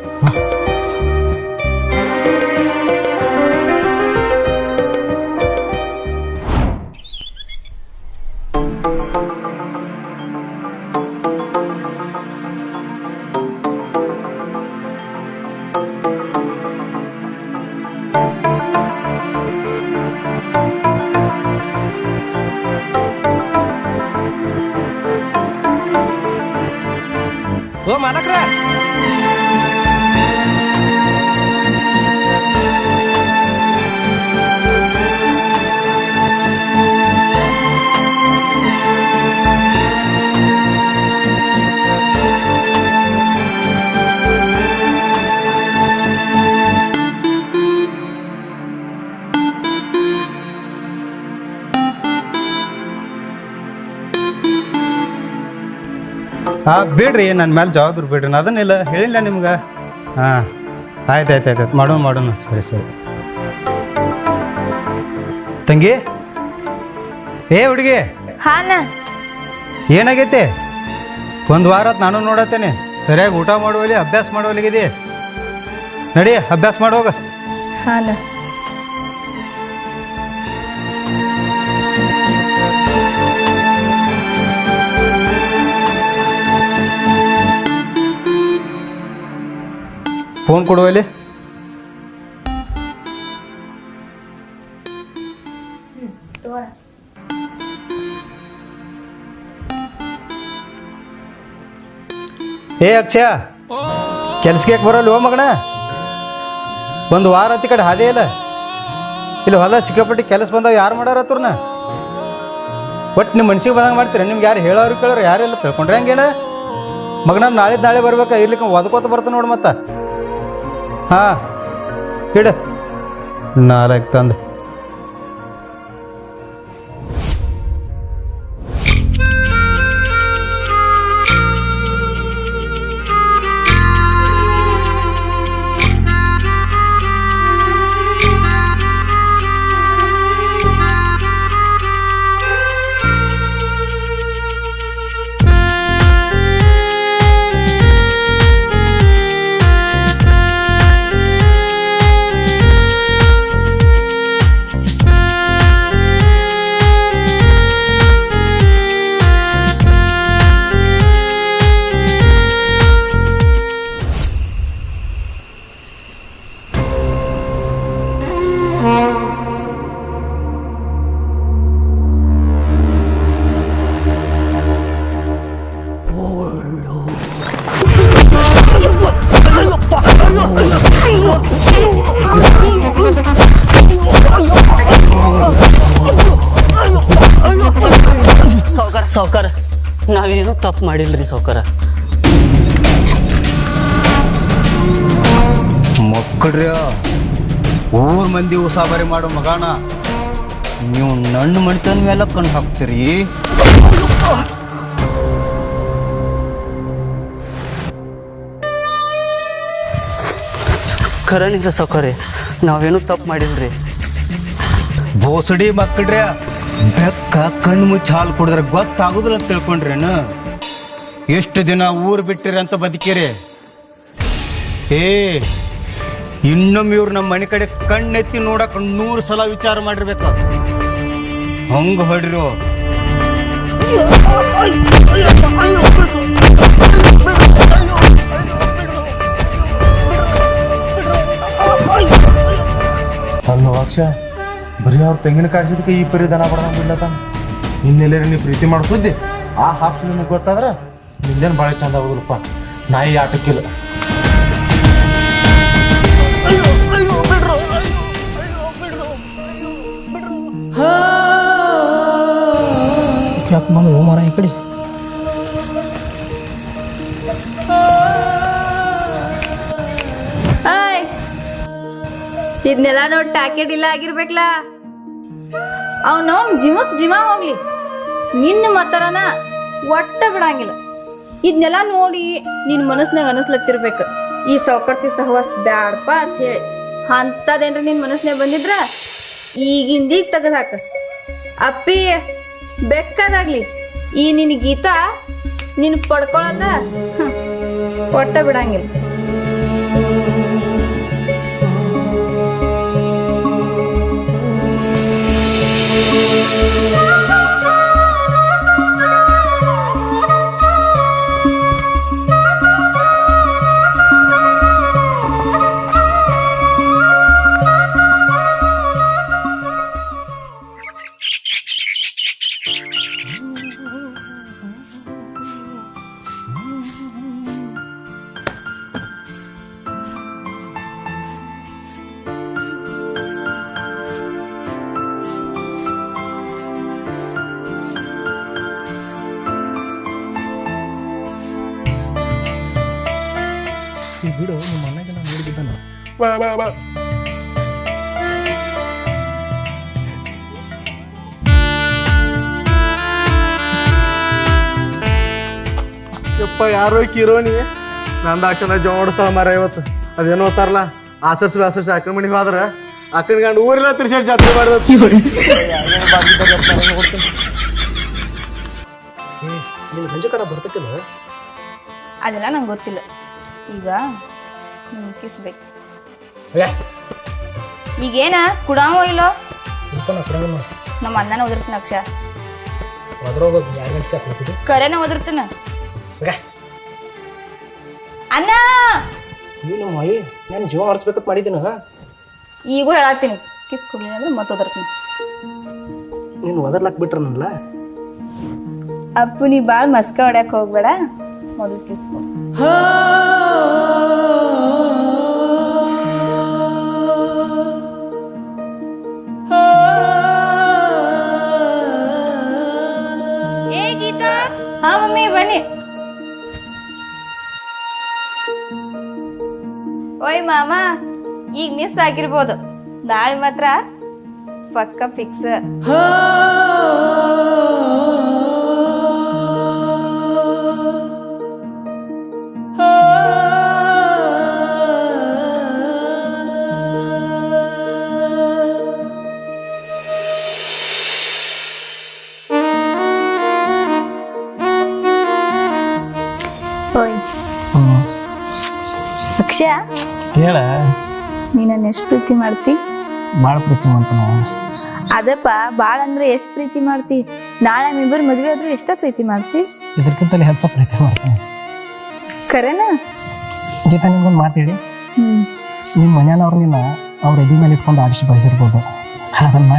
ಓ ಮಾಲಕ್ರ, ಬಿಡ್ರಿ, ನನ್ನ ಮೇಲೆ ಜವಾಬ್ದಾರಿ ಬಿಡ್ರಿ. ಅದನ್ನಿಲ್ಲ ಹೇಳಿಲ್ಲ ನಿಮ್ಗೆ. ಹಾಂ, ಆಯ್ತು ಮಾಡೋಣ. ಸರಿ ತಂಗಿ. ಏ ಹುಡುಗಿ, ಹಾನ ಏನಾಗೈತೆ? ಒಂದು ವಾರ ನಾನು ನೋಡತ್ತೇನೆ. ಸರಿಯಾಗಿ ಊಟ ಮಾಡುವಲ್ಲಿ, ಅಭ್ಯಾಸ ಮಾಡುವಲ್ಲಿಗಿದೆ. ನಡಿ ಅಭ್ಯಾಸ ಮಾಡೋಗ. ಹಾನ ಫೋನ್ ಕೊಡುವಲ್ಲಿ. ಏ ಅಕ್ಷಯ, ಕೆಲ್ಸಕ್ಕೆ ಯಾಕೆ ಬರಲ್ಲ ಓ ಮಗಣ? ಒಂದು ವಾರ ಹತ್ತಿ ಕಡೆ ಹಾದೇ ಇಲ್ಲ. ಇಲ್ಲಿ ಹೊಲ ಸಿಕ್ಕಾಪಟ್ಟಿ ಕೆಲಸ ಬಂದಾವ. ಯಾರು ಮಾಡಾರತ್ರನ? ಒಟ್ಟು ನಿಮ್ಮ ಮನ್ಸಿಗೆ ಬಂದಂಗೆ ಮಾಡ್ತೀರ. ನಿಮ್ಗೆ ಯಾರು ಹೇಳೋರು ಕೇಳೋರು ಯಾರೆಲ್ಲ ತಿಳ್ಕೊಂಡ್ರೆ ಹಂಗೇನ? ಮಗನ ನಾಳೆ ಬರ್ಬೇಕಾ? ಇರ್ಲಿಕ್ಕೆ ಒದಕೋತ ಬರ್ತಾನೆ ನೋಡಿ. ಮತ್ತೆ ಹಾಂ ಇಡು 4 ತಂದು. ಸಾವ್ಕಾರ ನಾವೇನು ತಪ್ಪು ಮಾಡಿಲ್ರಿ ಸಾವ್ಕಾರ. ಮಕ್ಕಳ್ರಿ ಊರ್ ಮಂದಿ ಉಸಾಬರಿ ಮಾಡೋ ಮಗಾನ ನೀವು ನನ್ನ ಮಣಿತನ ಮೇಲೆ ಕಣ್ಣು ಹಾಕ್ತೀರಿ. ಖರೆ ನಿಜ ಸಾವ್ಕಾರಿ, ನಾವೇನು ತಪ್ಪು ಮಾಡಿಲ್ರಿ. ಬೋಸಡಿ ಮಕ್ಕಳ್ರಿ ಬೆಕ್ಕ ಕಣ್ಣು ಮುಚ್ಚಿ ಹಾಲು ಕುಡಿದ್ರೆ ಗೊತ್ತಾಗುದಿಲ್ಲ ಅಂತ ತಿಳ್ಕೊಂಡ್ರೇನು? ಎಷ್ಟು ದಿನ ಊರು ಬಿಟ್ಟಿರಿ ಅಂತ ಬದುಕಿರಿ? ಇನ್ನೊಮ್ಮೆ ಇವ್ರು ನಮ್ಮ ಮನೆ ಕಡೆ ಕಣ್ಣೆತ್ತಿ ನೋಡಕ್ 100 ಸಲ ವಿಚಾರ ಮಾಡಿರ್ಬೇಕು. ಹಂಗ ಹೊಡಿರು. ಅಲ್ಲೋ ಅಕ್ಷ, ಬರೀ ಅವ್ರ ತೆಂಗಿನ ಕಾಡ್ಸಿದಕ್ಕೆ ಈ ಪರಿ ದನ ಬಡ ಬಿಡ್ಲತ್ತಾನ. ಇನ್ನೆಲ್ಲೇ ನೀವು ಪ್ರೀತಿ ಮಾಡಿಸುದ್ದಿ ಆ ಹಾಪ್ಸ್ ನಿಮಗೆ ಗೊತ್ತಾದ್ರೆ ನಿಂದೇನು ಭಾಳ ಚಂದ ಆಗೋದಿಲ್ಲಪ್ಪ. ನಾಯಿ ಆಟಕ್ಕಿಲ್ಲ. ಯಾಕೆ ಬಂದು ಮಾರ ಈ ಕಡೆ? ಇದನ್ನೆಲ್ಲ ನೋಡಿ ಟ್ಯಾಕೆಟ್ ಇಲ್ಲ ಆಗಿರ್ಬೇಕಲ್ಲ. ಅವ್ನವ್ನ ಜಿಮ ಹೋಗ್ಲಿ, ನಿನ್ನ ಮತ್ತರನ ಒಟ್ಟ ಬಿಡಂಗಿಲ್ಲ. ಇದನ್ನೆಲ್ಲ ನೋಡಿ ನಿನ್ ಮನಸ್ನಾಗ ಅನಸ್ಲತ್ತಿರ್ಬೇಕು, ಈ ಸೌಕರ್ತಿ ಸಹವಾಸ ಬ್ಯಾಡಪ್ಪ ಅಂತ ಹೇಳಿ. ಅಂತದೇನ್ರ ನಿನ್ ಮನಸ್ನಾಗ ಬಂದಿದ್ರ ಈಗಿಂದೀಗ ತೆಗೆದಾಕ. ಅಪ್ಪಿ ಬೆಕ್ಕದಾಗ್ಲಿ ಈ ನಿನ್ ಗೀತಾ ನಿನ್ ಪಡ್ಕೊಳದ ಒಟ್ಟ ಬಿಡಂಗಿಲ್ಲ. ಈ ಬಿಡು, ನಿಮ್ಮ ಅಣ್ಣಗೆ ನಾನು ನೋಡಿದ್ದಾನ. ಯಪ್ಪ ಯಾರೋ ಕಿರೋನಿ ನಂದು ಅಕ್ಕನ ಜೋಡಿಸ ಮರ ಇವತ್ತು ಅದೇನೋ ಓದ್ತಾರಲ್ಲ, ಆಚರಿಸಿ ಅಕ್ಕನ ಮನೆಗೆ ಹೋದ್ರ ಅಕ್ಕನ ಗಂಡು ಊರೆಲ್ಲ ತಿರ್ಸಾಡ್ ಜಾತ್ರೆ ಮಾಡೋದು. ನಿನ್ನ ಗಂಜು ಕದ ಬರ್ತೈತಿಲ್ಲ? ಅದೆಲ್ಲ ನಂಗೆ ಗೊತ್ತಿಲ್ಲ. ಈಗ ನಿನ್ ಕಿಸ್ಬೇಕು. ಈಗೇನ ಕುಡಾಮೋ ಇಲ್ಲೋ? ನಮ್ಮ ಅಣ್ಣನ ಓದಿರ್ತೀನಿ ಅಕ್ಷ, ಕರೆನ ಓದಿರ್ತೀನ. ಅಣ್ಣ ನೀನು ಮೈ ನಾನು ಜೀವ ಆಡಿಸ್ಬೇಕಂತ ಮಾಡಿದ್ದೀನ. ಈಗೂ ಹೇಳತ್ತೀನಿ, ಕಿಸ್ ಕೊಡ್ಲಿಲ್ಲ ಅಂದ್ರೆ ಮತ್ತೆ ಓದಿರ್ತೀನಿ. ನೀನು ಓದರ್ಲಾಕ್ ಬಿಟ್ರ ನನ್ಲ. ಅಪ್ಪು ನೀ ಬಾಳ್ ಮಸ್ಕ ಹೊಡ್ಯಾಕ ಹೋಗ್ಬೇಡ, ಮೊದಲು ಕಿಸ್ಕೊ. ಹಾ ಮಮ್ಮಿ ಬನ್ನಿ. ಓಯ್ ಮಾಮ, ಈಗ ಮಿಸ್ ಆಗಿರ್ಬೋದು, ನಾಳೆ ಮಾತ್ರ ಪಕ್ಕ ಫಿಕ್ಸ್. ಅಕ್ಷ, ಹೇಳ, ನೀ ನನ್ನ ಎಷ್ಟು ಪ್ರೀತಿ ಮಾಡ್ತಿ? ಭಾಳ ಪ್ರೀತಿ ಮಾಡ್ತಾನ. ಅದಪ್ಪ, ಬಾಳ ಅಂದ್ರೆ ಎಷ್ಟು ಪ್ರೀತಿ ಮಾಡ್ತಿ? ನಾಳೆ ನಮ್ಮಿಬ್ಬರು ಮದ್ವೆ ಆದ್ರೂ ಎಷ್ಟ ಪ್ರೀತಿ ಮಾಡ್ತಿ? ಇದಕ್ಕಿಂತಲೇ ಹೆಚ್ಚ ಪ್ರೀತಿ ಮಾಡ್ತಾನೆ. ಕರೆನಾ? ಗೀತಾ, ನಿಮ್ಗೊಂದು ಮಾತಾಡಿ, ನಿಮ್ಮ ಮನೆಯವ್ರು ನಿನ್ನ ಅವ್ರ ಎದಿ ಮೇಲೆ ಇಟ್ಕೊಂಡು ಆಡಿಸಿ ಬಯಸಿರ್ಬೋದು. ಅದನ್ನ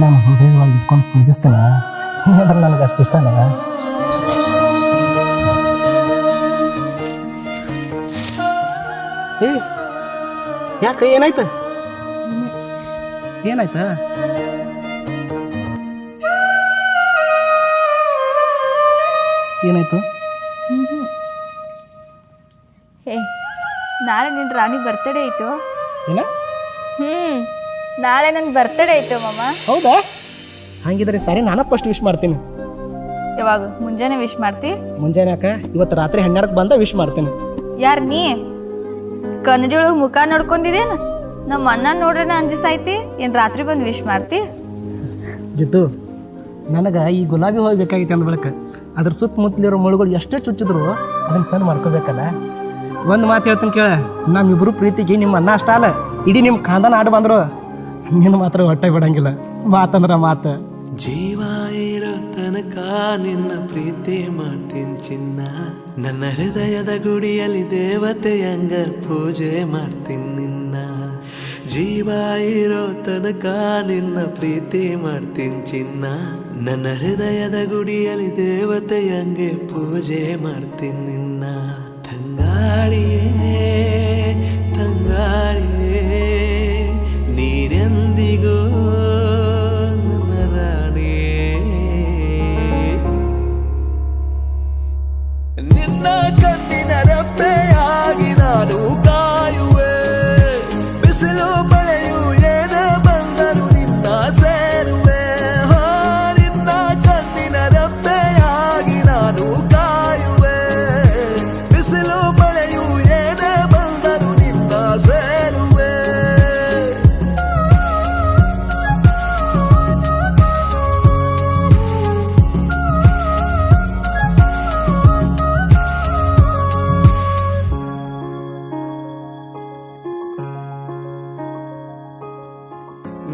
ನಾನು ಹೃದಯವಾಗಿ ಇಟ್ಕೊಂಡು ಪೂಜಿಸ್ತೇನೆ. ಅದ್ರ ನನಗೆ ಅಷ್ಟು ಇಷ್ಟನ. ಯಾಕೆ, ಏನಾಯ್ತು? ಏನಾಯ್ತಾ? ಏನಾಯ್ತು? ಹೇ, ನಾಳೆ ನಿನ್ನ ರಾಣಿ ಬರ್ತಡೇ ಐತು. ಏನ? ನಾಳೆ ನನ್ನ ಬರ್ತಡೇ ಐತೆ ಮಾಮ. ಹೌದಾ? ಹಂಗಿದ್ರೆ ಸರಿ, ನಾನು ಫಸ್ಟ್ ವಿಶ್ ಮಾಡ್ತೀನಿ. ಯಾವಾಗ? ಮುಂಜಾನೆ ವಿಶ್ ಮಾಡ್ತಿ? ಮುಂಜಾನೆ ಯಾಕ, ಇವತ್ತು ರಾತ್ರಿ 12ಕ್ಕೆ ಬಂದ ವಿಶ್ ಮಾಡ್ತೀನಿ. ಯಾರು ನೀ? ಕನ್ನಡಿ ಒಳಗೆ ಮುಖ ನೋಡ್ಕೊಂಡಿದೇನು? ನಮ್ಮ ಅಣ್ಣ ನೋಡ್ರೆ ಅಂಜಿಸಾಯ್ತಿ, ಏನು ರಾತ್ರಿ ಬಂದು ವಿಶ್ ಮಾಡ್ತಿ? ಗಿದ್ದು, ನನಗೆ ಈ ಗುಲಾಬಿ ಹೂವು ಬೇಕಾಗಿತ್ತು ಅಂದ ಬಳಿಕ ಅದ್ರ ಸುತ್ತಮುತ್ತಲಿರೋ ಮುಳುಗಳು ಎಷ್ಟೇ ಚುಚ್ಚಿದ್ರು ಅದನ್ನು ಸಣ್ಣ ಮಾಡ್ಕೋಬೇಕಲ್ಲ. ಒಂದು ಮಾತು ಹೇಳ್ತೀನಿ ಕೇಳ, ನಮ್ಮಿಬ್ರು ಪ್ರೀತಿಗೆ ನಿಮ್ಮ ಅಣ್ಣ ಅಷ್ಟ ಅಲ್ಲ, ಇಡೀ ನಿಮ್ಮ ಖಾಂದಾನ ಆಡು ಬಂದರು ನಿನ್ನ ಮಾತ್ರ ಹೊಟ್ಟೆ ಬಿಡಂಗಿಲ್ಲ. ಮಾತಂದ್ರ ಮಾತು. ಜೀವ ಇರೋ ತನಕ ನಿನ್ನ ಪ್ರೀತಿ ಮಾಡ್ತೀನಿ ಚಿನ್ನ, ನನ್ನ ಹೃದಯದ ಗುಡಿಯಲ್ಲಿ ದೇವತೆಯಂಗ ಪೂಜೆ ಮಾಡ್ತೀನಿ ನಿನ್ನ. ಜೀವ ಇರೋ ತನಕ ನಿನ್ನ ಪ್ರೀತಿ ಮಾಡ್ತೀನಿ ಚಿನ್ನ, ನನ್ನ ಹೃದಯದ ಗುಡಿಯಲ್ಲಿ ದೇವತೆಯಂಗೆ ಪೂಜೆ ಮಾಡ್ತೀನಿ ನಿನ್ನ. ತಂಗಾಳಿಯೇ ತಂಗಾಳಿಯೇ ನೀನೆಂದಿಗೂ ನನ್ನ ರಾಣಿಯೇ, ನಿನ್ನ ಕಣ್ಣಿನ ರೆಪ್ಪೆಯಾಗಿ ನಾನು ಕಾಯುವೆ. ಬಿಸಿಲು ಮಳೆಯು ಏನ ಬಂದರು ನಿನ್ನ ಸೇರುವೆ. ನಿನ್ನ ಕಣ್ಣಿನ ರೆಪ್ಪೆಯಾಗಿ ನಾನು ಕಾಯುವೆ. ಬಿಸಿಲು ಮಳೆಯು ಏನ ಬಂದರು ನಿನ್ನ ಸೇರುವೆ.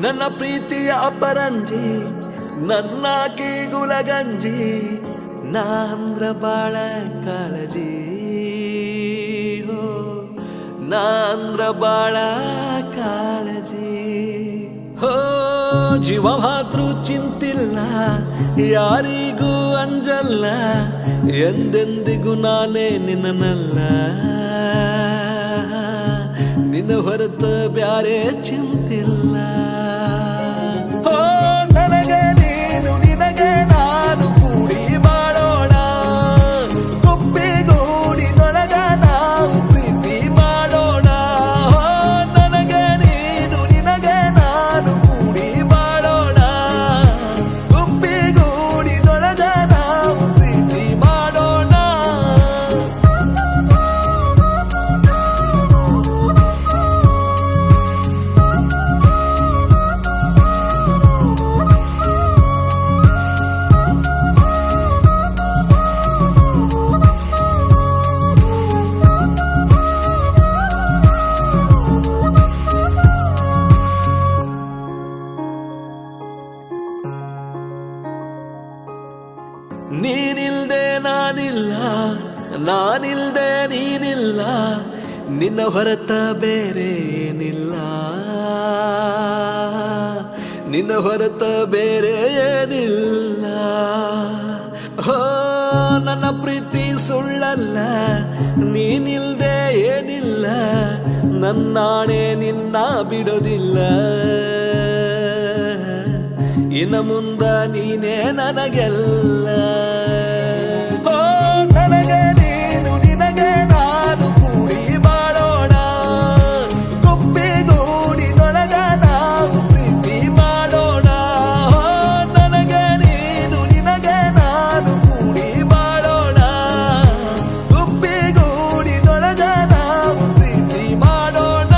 ನನ್ನ ಪ್ರೀತಿಯ ಅಪರಂಜಿ, ನನ್ನ ಕೀಗುಲಗಂಜಿ, ನಾಂದ್ರ ಬಾಳ ಕಾಳಜಿ. ನಾಂದ್ರ ಬಾಳ ಕಾಳಜಿ. ಹೋ ಜೀವ ಮಾತ್ರ ಚಿಂತಿಲ್ಲ, ಯಾರಿಗೂ ಅಂಜಲ್ಲ, ಎಂದೆಂದಿಗೂ ನಾನೇ ನಿನ್ನಲ್ಲ. ನಿನ್ನ ಹೊರತ ಬ್ಯಾರೆ ಚಿಂತಿಲ್ಲ. ನನಗೆ ನೀನು ನಿನಗೆ ನಾನು ಕೂಡಿ ಬಾಳೋಣ. ಗುಬ್ಬಿಗೂಡಿ ನೊಳಗ ನಾವು ಪ್ರೀತಿ ಮಾಡೋಣ. ನನಗೆ ನೀನು ನಿನಗೆ ನಾನು ಕೂಡಿ ಬಾಳೋಣ. ಗುಬ್ಬಿಗೂಡಿ ನೊಳಗ ನಾವು ಪ್ರೀತಿ ಮಾಡೋಣ. ನೀನಿಲ್ದೆ ನಾನಿಲ್ಲ, ನಾನಿಲ್ದೆ ನೀನಿಲ್ಲ, ನಿನ್ನ ಹೊರತ ಬೇರೆ ಏನಿಲ್ಲ. ನಿನ್ನ ಹೊರತ ಬೇರೆ ಏನಿಲ್ಲ. ಹೋ ನನ್ನ ಪ್ರೀತಿ ಸುಳ್ಳಲ್ಲ, ನೀನಿಲ್ದೆ ಏನಿಲ್ಲ, ನನ್ನಾಣೆ ನಿನ್ನ ಬಿಡೋದಿಲ್ಲ. ಇನ್ನು ಮುಂದ ನೀನೇ ನನಗೆಲ್ಲ. ನನಗೆ ನೀನು ನಿನಗೆ ನಾನು ಕೂಡಿ ಬಾಳೋಣ. ಗುಬ್ಬಿಗೂಡಿ ನೊಳಗ ನಾವು ಪ್ರೀತಿ ಮಾಡೋಣ. ನನಗೆ ನೀನು ನಿನಗೆ ನಾನು ಕೂಡಿ ಬಾಳೋಣ. ಗುಬ್ಬಿಗೂಡಿ ನೊಳಗ ನಾವು ಪ್ರೀತಿ ಮಾಡೋಣ.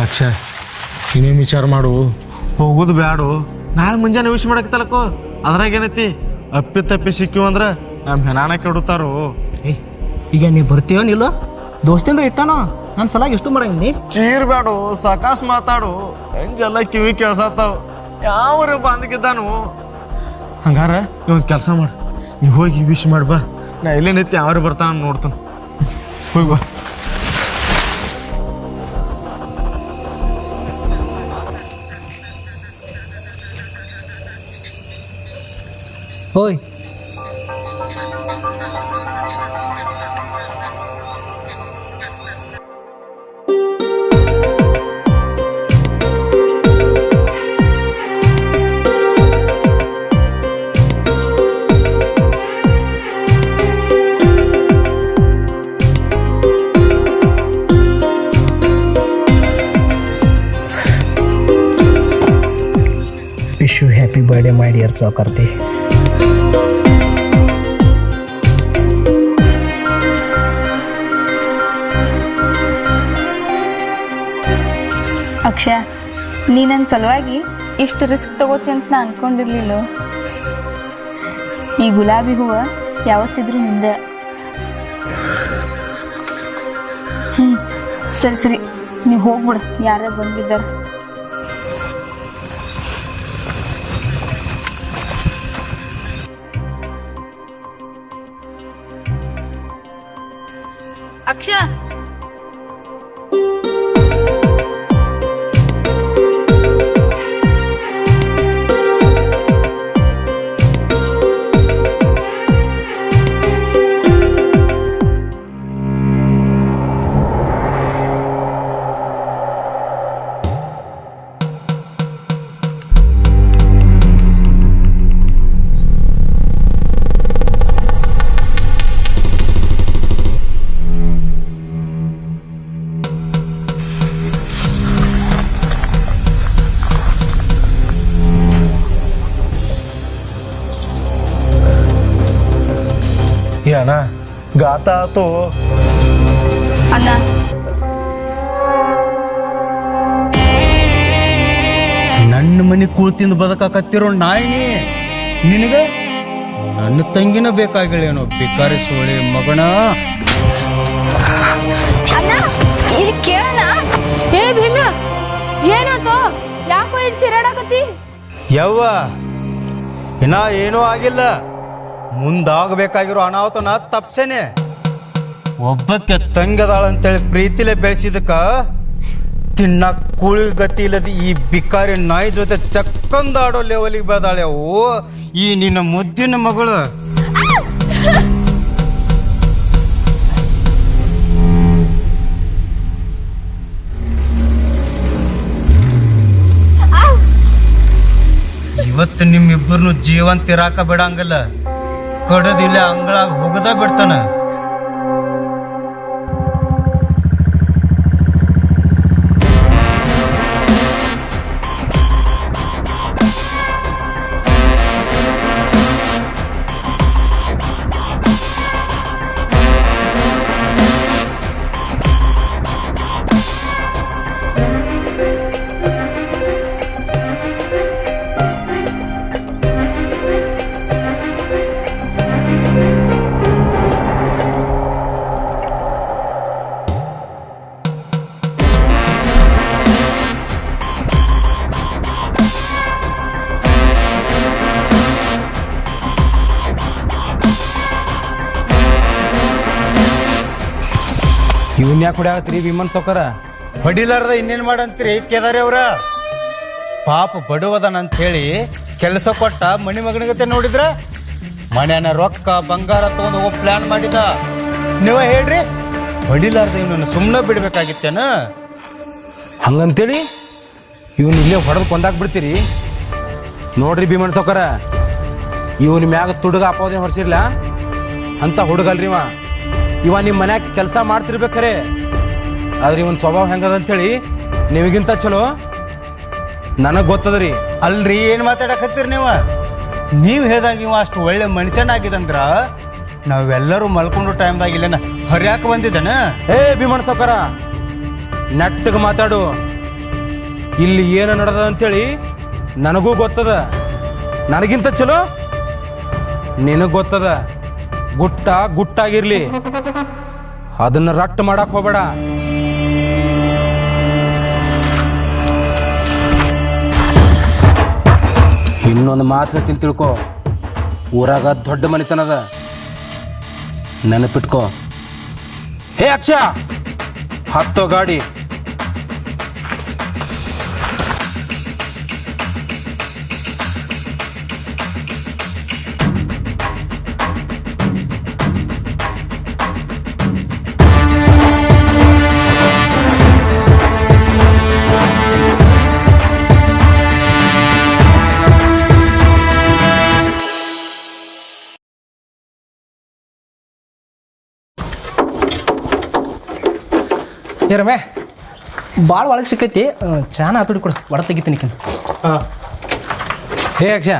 ಅಕ್ಷ, ಇನ್ನೇನು ವಿಚಾರ ಮಾಡು, ಹೋಗೋದು ಬ್ಯಾಡು. ನಾಳೆ ಮುಂಜಾನೆ ವಿಶ್ ಮಾಡಕ್ತಲಕ್ಕೋ, ಅದ್ರಾಗ ಏನೈತಿ? ಅಪ್ಪಿ ತಪ್ಪಿ ಸಿಕ್ಕಿವು ಅಂದ್ರೆ ನಮ್ಮ ಹೆಣಾಣ ಕೆಡುತ್ತಾರೋ. ಏಯ್, ಈಗ ನೀ ಬರ್ತೀಯೋ ನಿಲ್ಲೋ? ದೋಸ್ತಿಂದ ಇಟ್ಟಾನೋ ನನ್ನ ಸಲಾಗಿ ಎಷ್ಟು ಮಾಡಂಗಿ? ಚೀರ್ ಬ್ಯಾಡು, ಸಾಕಾಸ್ ಮಾತಾಡು. ಹೆಂಗೆಲ್ಲ ಕಿವಿ ಕೇಳ್ಸತ್ತಾವ. ಯಾವ್ರಿ ಬಂದ್ಗಿದ್ದಾನು? ಹಂಗಾರ ಇವೊಂದು ಕೆಲಸ ಮಾಡು, ನೀವು ಹೋಗಿ ವಿಶ್ ಮಾಡಿ ಬಾ, ನಾ ಇಲ್ಲೇ ನಿತ್ಯ ಅವ್ರು ಬರ್ತಾನ ನೋಡ್ತಾನೆ. ಹೋಗಿ ಬಾ. ಓಯ್ wish you happy birthday my dear ಸೌಕರ್ತಿ. ಅಕ್ಷಯ, ನೀ ನನ್ನ ಸಲುವಾಗಿ ಇಷ್ಟು ರಿಸ್ಕ್ ತಗೋತಿ ಅಂತ ನಾ ಅನ್ಕೊಂಡಿರ್ಲಿಲ್ಲ. ಈ ಗುಲಾಬಿ ಹೂವು ಯಾವತ್ತಿದ್ರು ನಿಂದ. ಸರಿ ಸರಿ, ನೀವು ಹೋಗ್ಬಿಡು, ಯಾರೇ ಬಂದಿದ್ದಾರ. ಅಕ್ಷಯ, ಅಣ್ಣ ಗಾತ ಆತು ಅಣ್ಣ. ನನ್ನ ಮನೆ ಕೂಳ್ತಿಂದ ಬದುಕಾಕತ್ತಿರೋ ನಾಯಿ ನಿನಗ ನನ್ನ ತಂಗಿನ ಬೇಕಾಗಿಳೇನೋ ಬೇಕಾರಿ ಸೋಳೆ ಮಗಣ. ಅಣ್ಣ, ಇಲ್ಲಿ ಕೇಳಣ. ಏ ಭೀಮ, ಏನಾಯ್ತು? ಯಾಕೋ ಇಟ್ಟು ಚಿರಾಡಕತ್ತಿ? ಯವ್ವ ಇನ್ನ ಏನೂ ಆಗಿಲ್ಲ. ಮುಂದಾಗಬೇಕಾಗಿರೋ ಅನಾಹುತನ ತಪ್ಸೇನೆ. ಒಬ್ಬಕ್ಕೆ ತಂಗದಾಳ ಅಂತೇಳಿ ಪ್ರೀತಿಲೇ ಬೆಳೆಸಿದಕ್ಕ ತಿನ್ನಕ್ ಕೂಳಿ ಗತಿ ಇಲ್ಲದ ಈ ಬಿಕಾರಿ ನಾಯಿ ಜೊತೆ ಚಕ್ಕಂದಾಡೋ ಲೆವೆಲಿಗೆ ಬೆಳೆದಾಳೆ ಅವು ಈ ನಿನ್ನ ಮುದ್ದಿನ ಮಗಳು. ಇವತ್ತು ನಿಮ್ಮಿಬ್ಬರನ್ನು ಜೀವಂತ ಇರಾಕ ಬಿಡಂಗಿಲ್ಲ. ಕಡದಿಲ್ಲ ಅಂಗಳಾಗ ಹೋಗದ ಬಿಡ್ತಾನ. ಇವನ್ ಯಾಕೆ ಹೊಡ್ಯಾಗತ್ರಿ ಭೀಮನ್ ಸೌಕರ? ಹೊಡಿಲಾರ್ದ ಇನ್ನೇನ್ ಮಾಡಂತೀರಿ ಕೇದಾರಿ ಅವ್ರ? ಪಾಪ ಬಡವದನ ಅಂತ ಹೇಳಿ ಕೆಲಸ ಕೊಟ್ಟ ಮಣಿ ಮಗನಿಗತೆ ನೋಡಿದ್ರ ಮನೆಯನ್ನ ರೊಕ್ಕ ಬಂಗಾರ ತಗೊಂಡು ಹೋಗೋ ಪ್ಲಾನ್ ಮಾಡಿದ. ನೀವ ಹೇಳ್ರಿ, ಹೊಡಿಲಾರ್ದ ಇವನನ್ನು ಸುಮ್ಮನೆ ಬಿಡ್ಬೇಕಾಗಿತ್ತೇನ? ಹಂಗಂತೇಳಿ ಇವನ್ ಇಲ್ಲೇ ಹೊಡೆದು ಕೊಂದಾಕ್ಬಿಡ್ತೀರಿ? ನೋಡ್ರಿ ಭೀಮನ್ ಸೌಕರ, ಇವನ್ ಮ್ಯಾಗ ತುಡುಗ ಅಪಾವಧಿ ಹೊರಸಿರ್ಲ ಅಂತ ಹುಡುಗಲ್ರಿ ಇವ ನಿಮ್ಮ ಮನ್ಯಾಗ ಕೆಲಸ ಮಾಡ್ತಿರ್ಬೇಕಾರೆ. ಆದ್ರೆ ಇವನ್ ಸ್ವಭಾವ ಹೆಂಗದಂತೇಳಿ ನಿಮಗಿಂತ ಚಲೋ ನನಗೆ ಗೊತ್ತದ್ರಿ. ಅಲ್ರಿ ಏನ್ ಮಾತಾಡಕತ್ತೀರಿ ನೀವು ಹೇಳ್ದಾಗ ಇವ ಅಷ್ಟು ಒಳ್ಳೆ ಮನುಷ್ಯನಾಗಿದಂದ್ರ ನಾವೆಲ್ಲರೂ ಮಲ್ಕೊಂಡು ಟೈಮ್ದಾಗ ಇಲ್ಲೇನ ಹರಿಯಾಕ ಬಂದಿದ್ದಾನ? ಏ ಭೀಮಣ್ಣ ಸೌಕರ, ನೆಟ್ಟಗೆ ಮಾತಾಡು. ಇಲ್ಲಿ ಏನು ನಡೆದ ಅಂತೇಳಿ ನನಗೂ ಗೊತ್ತದ. ನನಗಿಂತ ಚಲೋ ನಿನಗೆ ಗೊತ್ತದ. ಗುಟ್ಟ ಗುಟ್ಟಾಗಿರ್ಲಿ, ಅದನ್ನ ರಟ್ಟು ಮಾಡಕ್ ಹೋಗ್ಬೇಡ. ಇನ್ನೊಂದು ಮಾತು ತಿಳ್ಕೊ, ಊರಾಗ ದೊಡ್ಡ ಮನೆತನದ. ನೆನಪಿಟ್ಕೋ. ಹೇ ಅಕ್ಷ, ಹತ್ತೋ ಗಾಡಿ. ರಮ್ಯಾ ಭಾಳ ಒಳಗೆ ಸಿಕ್ಕೈತಿ, ಚಾನ ಹಾತುಡಿ ಕೊಡು, ಒಡ ತೆಗಿತೀನಿ. ಹಾಂ. ಹೇ ಅಕ್ಷ,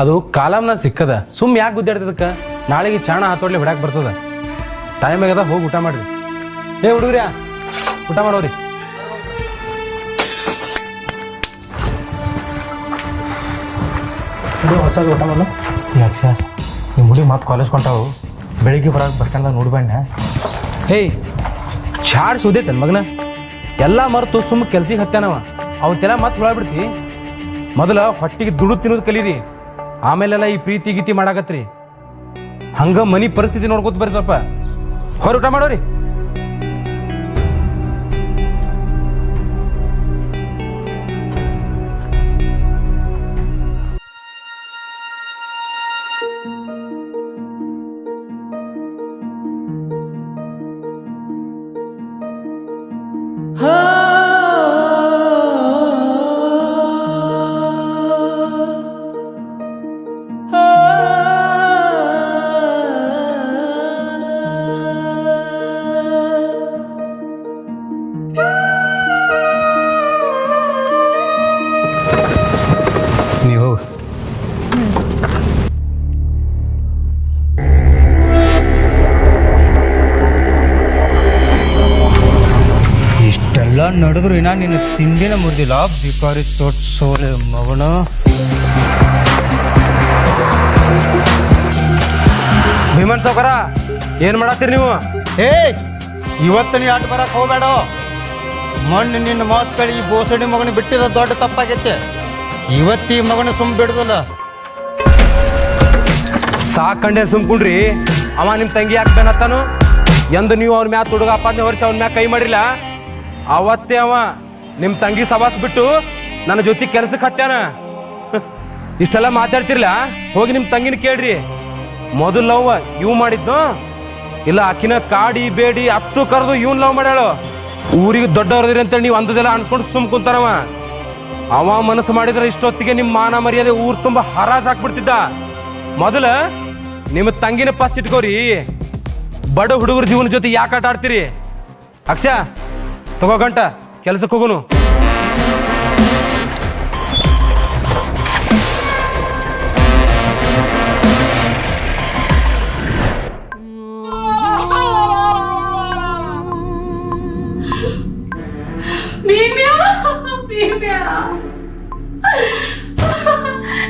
ಅದು ಕಾಲಮ್ನ ಸಿಕ್ಕದ, ಸುಮ್ ಯಾಕೆ ಗುದ್ದಾಡ್ತದಕ್ಕೆ? ನಾಳೆಗೆ ಚಾಣ ಹಾತೊಡ್ಲಿ ಹೊಡ್ಯಾಕೆ ಬರ್ತದ. ಟೈಮ್ ಆಗ್ಯದ, ಹೋಗಿ ಊಟ ಮಾಡ್ರಿ. ಹೇ ಹುಡುಗ್ರ್ಯಾ, ಊಟ ಮಾಡೋರಿ. ಹೊಸದು ಊಟ ಮಾಡಲು. ಅಕ್ಷ, ನಿಮ್ಮ ಹುಡುಗಿ ಮತ್ತೆ ಕಾಲೇಜ್ ಕೊಂಟಾವು, ಬೆಳಿಗ್ಗೆ ಬರೋಕೆ ಬಸ್ ಸ್ಟ್ಯಾಂಡ್ದಾಗ ನೋಡಿ ಬಣ್ಣ. ಹೇಯ್, ಚಾಡ್ ಸುದೈತನ್ ಮಗನ, ಎಲ್ಲ ಮರೆತು ಸುಮ್ಮ ಕೆಲ್ಸಿಗೆ ಹತ್ತಾನವ. ಅವತ್ತೆಲ್ಲ ಮತ್ತೆ ಹೊಳಬಿಡ್ತಿ. ಮೊದಲ ಹೊಟ್ಟಿಗೆ ದುಡ್ಡು ತಿನ್ನೋದು ಕಲೀರಿ, ಆಮೇಲೆಲ್ಲ ಈ ಪ್ರೀತಿ ಗೀತಿ ಮಾಡಾಕತ್ರಿ. ಹಂಗ ಮನಿ ಪರಿಸ್ಥಿತಿ ನೋಡ್ಕೋತ ಬರ್ರಿ, ಸ್ವಲ್ಪ ಹೊರ ಊಟ ಮಾಡೋರಿ. ನೀವು ಇಷ್ಟೆಲ್ಲ ನಡೆದ್ರು ಇನ್ನ ನಿನ್ನ ತಿಂಡಿನ ಮುರಿದಿಲ್ಲ, ಬಿಕಾರಿ ಚೋಟ್ ಸೋಲೆ ಮಗನ. ಭೀಮನ್ ಸಾವ್ಕಾರ, ಏನ್ ಮಾಡತ್ತೀರಿ ನೀವು? ಏಯ್, ಇವತ್ತು ನೀ ಆಟ ಬರಕ್ಕೆ ಹೋಗ್ಬೇಡ. ಮಣ್ಣು ನಿನ್ನ ಮಾತು ಕಳಿ ಈ ಬೋಸಡಿ ಮಗನ ಬಿಟ್ಟಿದ ದೊಡ್ಡ ತಪ್ಪಾಗೈತೆ. ಇವತ್ತಿ ಮಗನ ಸುಮ್ ಬಿಡುದಿಲ್ಲ. ಸಾಕಂಡೆ ಸುಮ್ಕೊಂಡ್ರಿ. ಅವ ನಿಮ್ ತಂಗಿ ಹಾಕ್ತಾನತ್ತಾನು. ಎಂದು ನೀವು ಅವ್ರ ಮ್ಯಾತ್ ಹುಡುಗ ಅಪ್ಪಾದ್ನೇ ಹೊರಿಸಿ ಅವ್ನ ಮ್ಯಾಗ ಕೈ ಮಾಡಿಲ್ಲ, ಅವತ್ತೇ ಅವ ನಿಮ್ ತಂಗಿ ಸವಾಸ್ ಬಿಟ್ಟು ನನ್ನ ಜೊತೆ ಕೆಲ್ಸಕ್ಕೆ ಹತ್ಯಾನ. ಇಷ್ಟೆಲ್ಲ ಮಾತಾಡ್ತಿರ್ಲ, ಹೋಗಿ ನಿಮ್ ತಂಗಿನ ಕೇಳ್ರಿ. ಮೊದಲು ಲವ್ ಇವ್ ಮಾಡಿದ್ನು, ಇಲ್ಲ ಆಕಿನ ಕಾಡಿ ಬೇಡಿ ಹತ್ತು ಕರೆದು ಇವನ್ ಲವ್ ಮಾಡ್ಯಾಳು. ಊರಿಗೆ ದೊಡ್ಡವ್ರದಿರಿ ಅಂತೇಳಿ ನೀವು ಅಂದದೆಲ್ಲ ಅನ್ಸ್ಕೊಂಡು ಸುಮ್ ಕುಂತಾನವ. ಅವ ಮನಸ್ಸು ಮಾಡಿದ್ರೆ ಇಷ್ಟೊತ್ತಿಗೆ ನಿಮ್ಮ ಮಾನ ಮರ್ಯಾದೆ ಊರ್ ತುಂಬಾ ಹರಾಜ್ ಹಾಕ್ಬಿಡ್ತಿದ್ದ. ಮೊದಲ ನಿಮ್ಮ ತಂಗಿನ ಪಸ್ಟ್ ಇಟ್ಕೋರಿ. ಬಡ ಹುಡುಗರ ಜೀವನ ಜೊತೆ ಯಾಕೆ ಆಟ ಆಡ್ತೀರಿ? ಅಕ್ಷ, ತಗೋ ಗಂಟ, ಕೆಲ್ಸಕ್ಕೆ ಹೋಗುನು.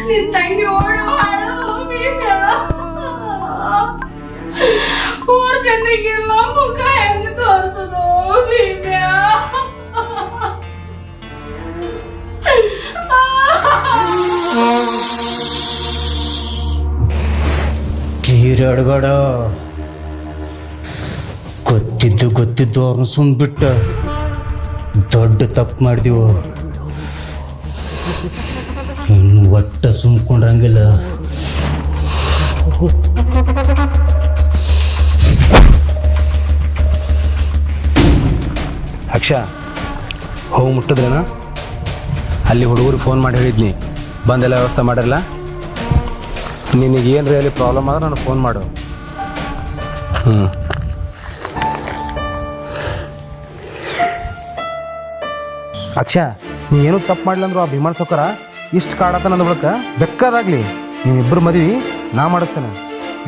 ನಿನ್ ತಂಗಿ ಓಡು ಊರ್ ಜನರಿಗೆಲ್ಲ ಮುಖ ಹೆಂಗ ತೋರ್ಸೋದು ಭೀಮ್ಯಾ? ಚೀರಾಡ್ಬೇಡ. ಗೊತ್ತಿದ್ದು ಅವ್ರನ್ನ ಸುಮ್ಬಿಟ್ಟ ದೊಡ್ಡ ತಪ್ಪು ಮಾಡಿದೀವು. ಇನ್ನು ಒಟ್ಟ ಸುಮ್ಕೊಂಡ್ರಂಗಿಲ್ಲ. ಅಕ್ಷ, ಹೋಗಿ ಮುಟ್ಟಿದ್ರೇನ? ಅಲ್ಲಿ ಹುಡುಗರು ಫೋನ್ ಮಾಡಿ ಹೇಳಿದ್ನಿ, ಬಂದೆಲ್ಲ ವ್ಯವಸ್ಥೆ ಮಾಡಿರಲ್ಲ. ನಿನಗೇನು ರಿಯಲಿ ಪ್ರಾಬ್ಲಮ್ ಆದ್ರೆ ನನಗೆ ಫೋನ್ ಮಾಡು. ಅಕ್ಷ, ನೀ ಏನೂ ತಪ್ಪು ಮಾಡ್ಲಿ ಅಂದ್ರು ಆ ಭೀಮನ್ ಸೌಕರ ಇಷ್ಟು ಕಾಡತ್ತ ನನ್ನ ಬಳಿಕ ಬೆಕ್ಕದಾಗ್ಲಿ ನೀವಿಬ್ಬರು ಮದ್ವಿ ನಾ ಮಾಡಿಸ್ತೇನೆ.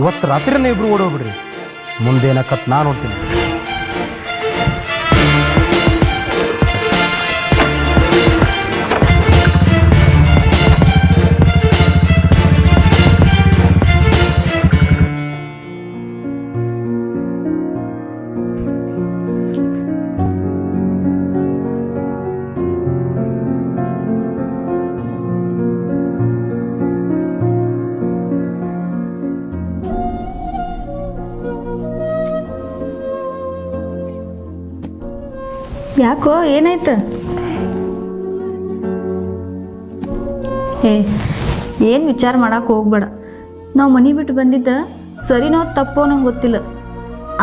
ಇವತ್ತು ರಾತ್ರಿ ನೀವಿಬ್ರು ಓಡೋಗ್ಬಿಡ್ರಿ. ಮುಂದೇನಕ್ಕತ್ ನಾ ನೋಡ್ತೀನಿ. ಯಾಕೋ ಏನಾಯ್ತು? ಏನು ವಿಚಾರ ಮಾಡಕ್ಕೆ ಹೋಗ್ಬೇಡ. ನಾವು ಮನೆ ಬಿಟ್ಟು ಬಂದಿದ್ದ ಸರಿನೋ ತಪ್ಪೋ ನಂಗೆ ಗೊತ್ತಿಲ್ಲ.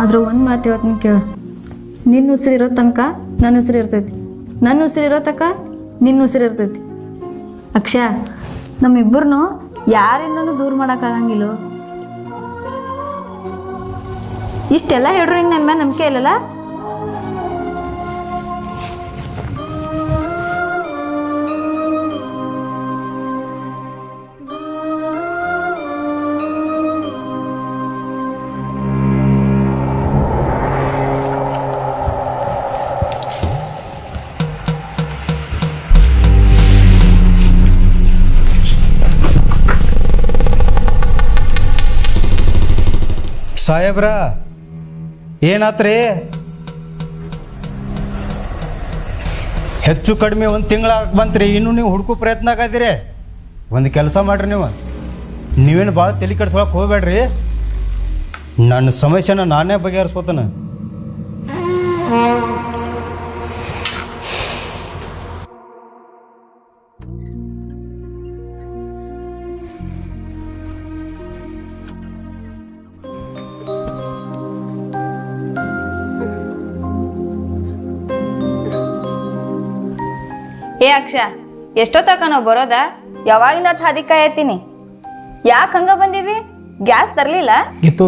ಆದ್ರೆ ಒಂದು ಮಾತು ಹೇಳ್ತೀನಿ ಕೇಳು. ನಿನ್ನ ಉಸಿರಿರೋ ತನಕ ನನ್ನ ಉಸಿರು ಇರ್ತೈತಿ, ನನ್ನ ಉಸಿರಿರೋ ತನಕ ನಿನ್ನ ಉಸಿರು ಇರ್ತೈತಿ. ಅಕ್ಷಯ, ನಮ್ಮಿಬ್ಬರನ್ನು ಯಾರಿಂದನೂ ದೂರ ಮಾಡೋಕ್ಕಾಗಂಗಿಲ್ಲ. ಇಷ್ಟೆಲ್ಲ ಹೇಳ್ರು ಹಿಂಗೆ ನನ್ನ ಮೇಲೆ ನಂಬಿಕೆ ಇಲ್ಲಲ್ಲ? ಸಾಹೇಬ್ರ ಏನಾತ್ರಿ? ಹೆಚ್ಚು ಕಡಿಮೆ ಒಂದು ತಿಂಗಳಾಗ ಬಂತ್ರಿ, ಇನ್ನೂ ನೀವು ಹುಡುಕೋ ಪ್ರಯತ್ನ ಆಗದಿರಿ. ಒಂದು ಕೆಲಸ ಮಾಡ್ರಿ, ನೀವೇನು ಭಾಳ ತಲೆ ಕೆಡ್ಸ್ಕೊಳಕ್ಕೆ ಹೋಗ್ಬೇಡ್ರಿ. ನನ್ನ ಸಮಸ್ಯೆನ ನಾನೇ ಬಗೆಹರಿಸ್ಕೋತಾನೆ. ಏ ಅಕ್ಷ, ಎಷ್ಟೊತ್ತಕ ನಾವು ಬರೋದ? ಯಾವಾಗಿಂದ ಹಾದಿ ಕಾಯತ್ತೀನಿ. ಯಾಕೆ ಹಂಗ ಬಂದಿದಿ? ಗ್ಯಾಸ್ ತರಲಿಲ್ಲ? ಗೀತು,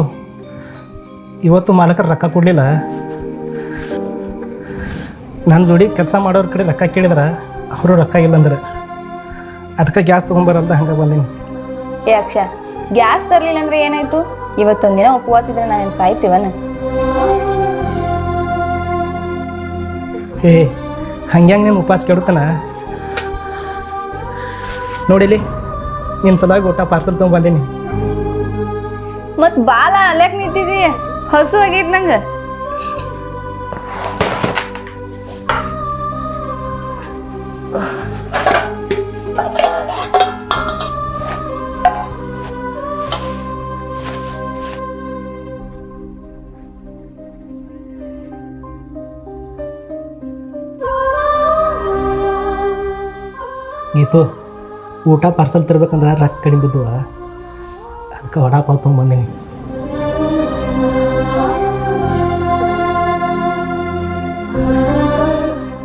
ಇವತ್ತು ಮಾಲಕರು ರೊಕ್ಕ ಕೊಡಲಿಲ್ಲ. ನನ್ನ ಜೋಡಿ ಕೆಲಸ ಮಾಡೋರ ಕಡೆ ರೊಕ್ಕ ಕೇಳಿದ್ರೆ ಅವರು ರೊಕ್ಕ ಇಲ್ಲ ಅಂದ್ರೆ ಅದಕ್ಕೆ ಗ್ಯಾಸ್ ತೊಗೊಂಬರಂತ ಹಂಗೆ ಬಂದೀನಿ. ಏ ಅಕ್ಷ, ಗ್ಯಾಸ್ ತರಲಿಲ್ಲ ಅಂದ್ರೆ ಏನಾಯ್ತು? ಇವತ್ತೊಂದಿನ ಉಪವಾಸ ಇದ್ರೆ ನಾನು ಸಾಯ್ತೀವನ? ಏ ಹಂಗೆ ನೀನು ಉಪವಾಸ ಕೆಡುತ್ತಾನ ನೋಡಿಲಿ. ನಿನ್ನ ಸಲುವಾಗಿ ಊಟ ಪಾರ್ಸಲ್ ತೊಗೊಂಬಂದೀನಿ. ಮತ್ ಬಾಲ ಅಲ್ಯಾಕ್ ನಿಂತಿದಿ? ಹಸು ಆಗೈತ್ ನಂಗೆ. ಗೀತು, ಊಟ ಪಾರ್ಸಲ್ ತರ್ಬೇಕಂದ್ರೆ ರೊಕ್ಕ ಕಡಿಮೆ ಬಿದ್ದುವ, ಅದಕ್ಕೆ ವಡಾಪಾವ್ ತೊಗೊಂಬಂದೀನಿ.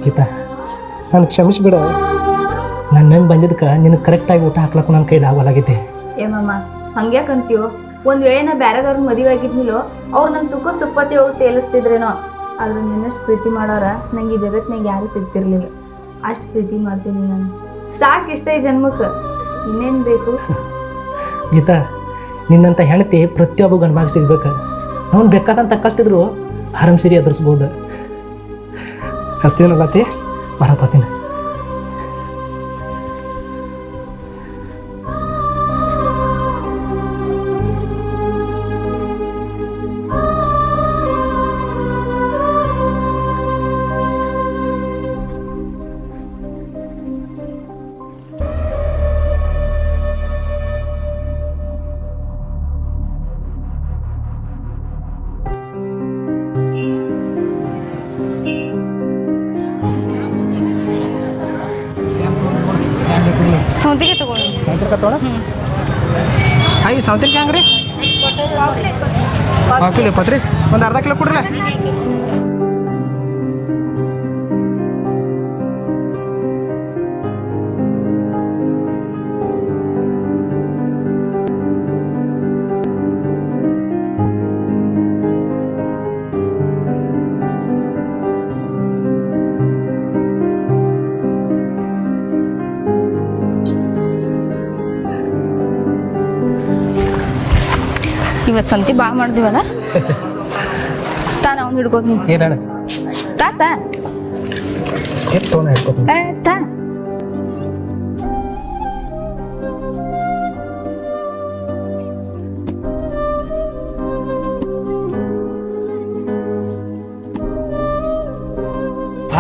ಗೀತಾ, ನಾನು ಕ್ಷಮಿಸ್ಬಿಡ. ನನ್ನ ಬಂದಿದ್ದಕ್ಕೆ ನಿನಗೆ ಕರೆಕ್ಟಾಗಿ ಊಟ ಹಾಕ್ಲಕ್ಕೂ ನನ್ನ ಕೈಲಿ ಆಗಲಾಗೈತೆ. ಏ ಮಾಮ, ಹಂಗ್ಯಾಕಂತೀಯೋ? ಒಂದ್ ವೇಳೆ ನಾ ಬ್ಯಾರೆದವ್ರ ಮದುವೆ ಆಗಿದ್ನಿಲ್ಲೋ, ಅವ್ರು ನನ್ನ ಸುಖ ಸುಪ್ಪತ್ತಿ ಹೋಗಿ ತೇಲಿಸ್ತಿದ್ರೇನೋ. ಆದ್ರೆ ನಿನ್ನಷ್ಟು ಪ್ರೀತಿ ಮಾಡೋರ ನಂಗೆ ಈ ಜಗತ್ನಾಗ ಯಾರು ಸಿಗ್ತಿರ್ಲಿಲ್ಲ. ಅಷ್ಟು ಪ್ರೀತಿ ಮಾಡ್ತೀನಿ ನಾನು. ಸಾಕಿಷ್ಟ ಈ ಜನ್ಮಕ್ಕೆ, ಇನ್ನೇನು ಬೇಕು? ಗೀತಾ, ನಿನ್ನಂಥ ಹೆಣ್ತಿ ಪ್ರತಿಯೊಬ್ಬ ಗಂಡ್ಮಾಗ ಸಿಗ್ಬೇಕು. ಅವ್ನು ಬೇಕಾದಂಥ ಕಷ್ಟಿದ್ರು ಆರಾಮ್ಸಿರಿ ಎದುರಿಸ್ಬೋದು. ಹಸ್ತೀನಲ್ಲತಿ ಮಾಡತ್ತೀನಿ. ಸೌಂತಿಗೆ ತಗೊಳ್ಳಿ. ಸೌತೆಕಾಯಿ ತೊಗೊಳ. ಹಾಯ್ ಸೌತೆಕಾಯಿ ಹಂಗ್ರಿ? ಹಾಂ ಕಿಲೋ ಪತ್ರಿ ಒಂದು ಅರ್ಧ ಕಿಲೋ ಕೊಡ್ರಲ್ಲ. ಇವತ್ತು ಸಂತಿ ಭಾಳ ಮಾಡಿದಿವಲ್ಲ. ತಾನ ಅವ್ನು ಹಿಡ್ಕೋತೀನಿ. ಏನಾಡ ತಾತ ಎತ್ತೋನ ಹಿಡ್ಕೋತೀನಿ. ತಾ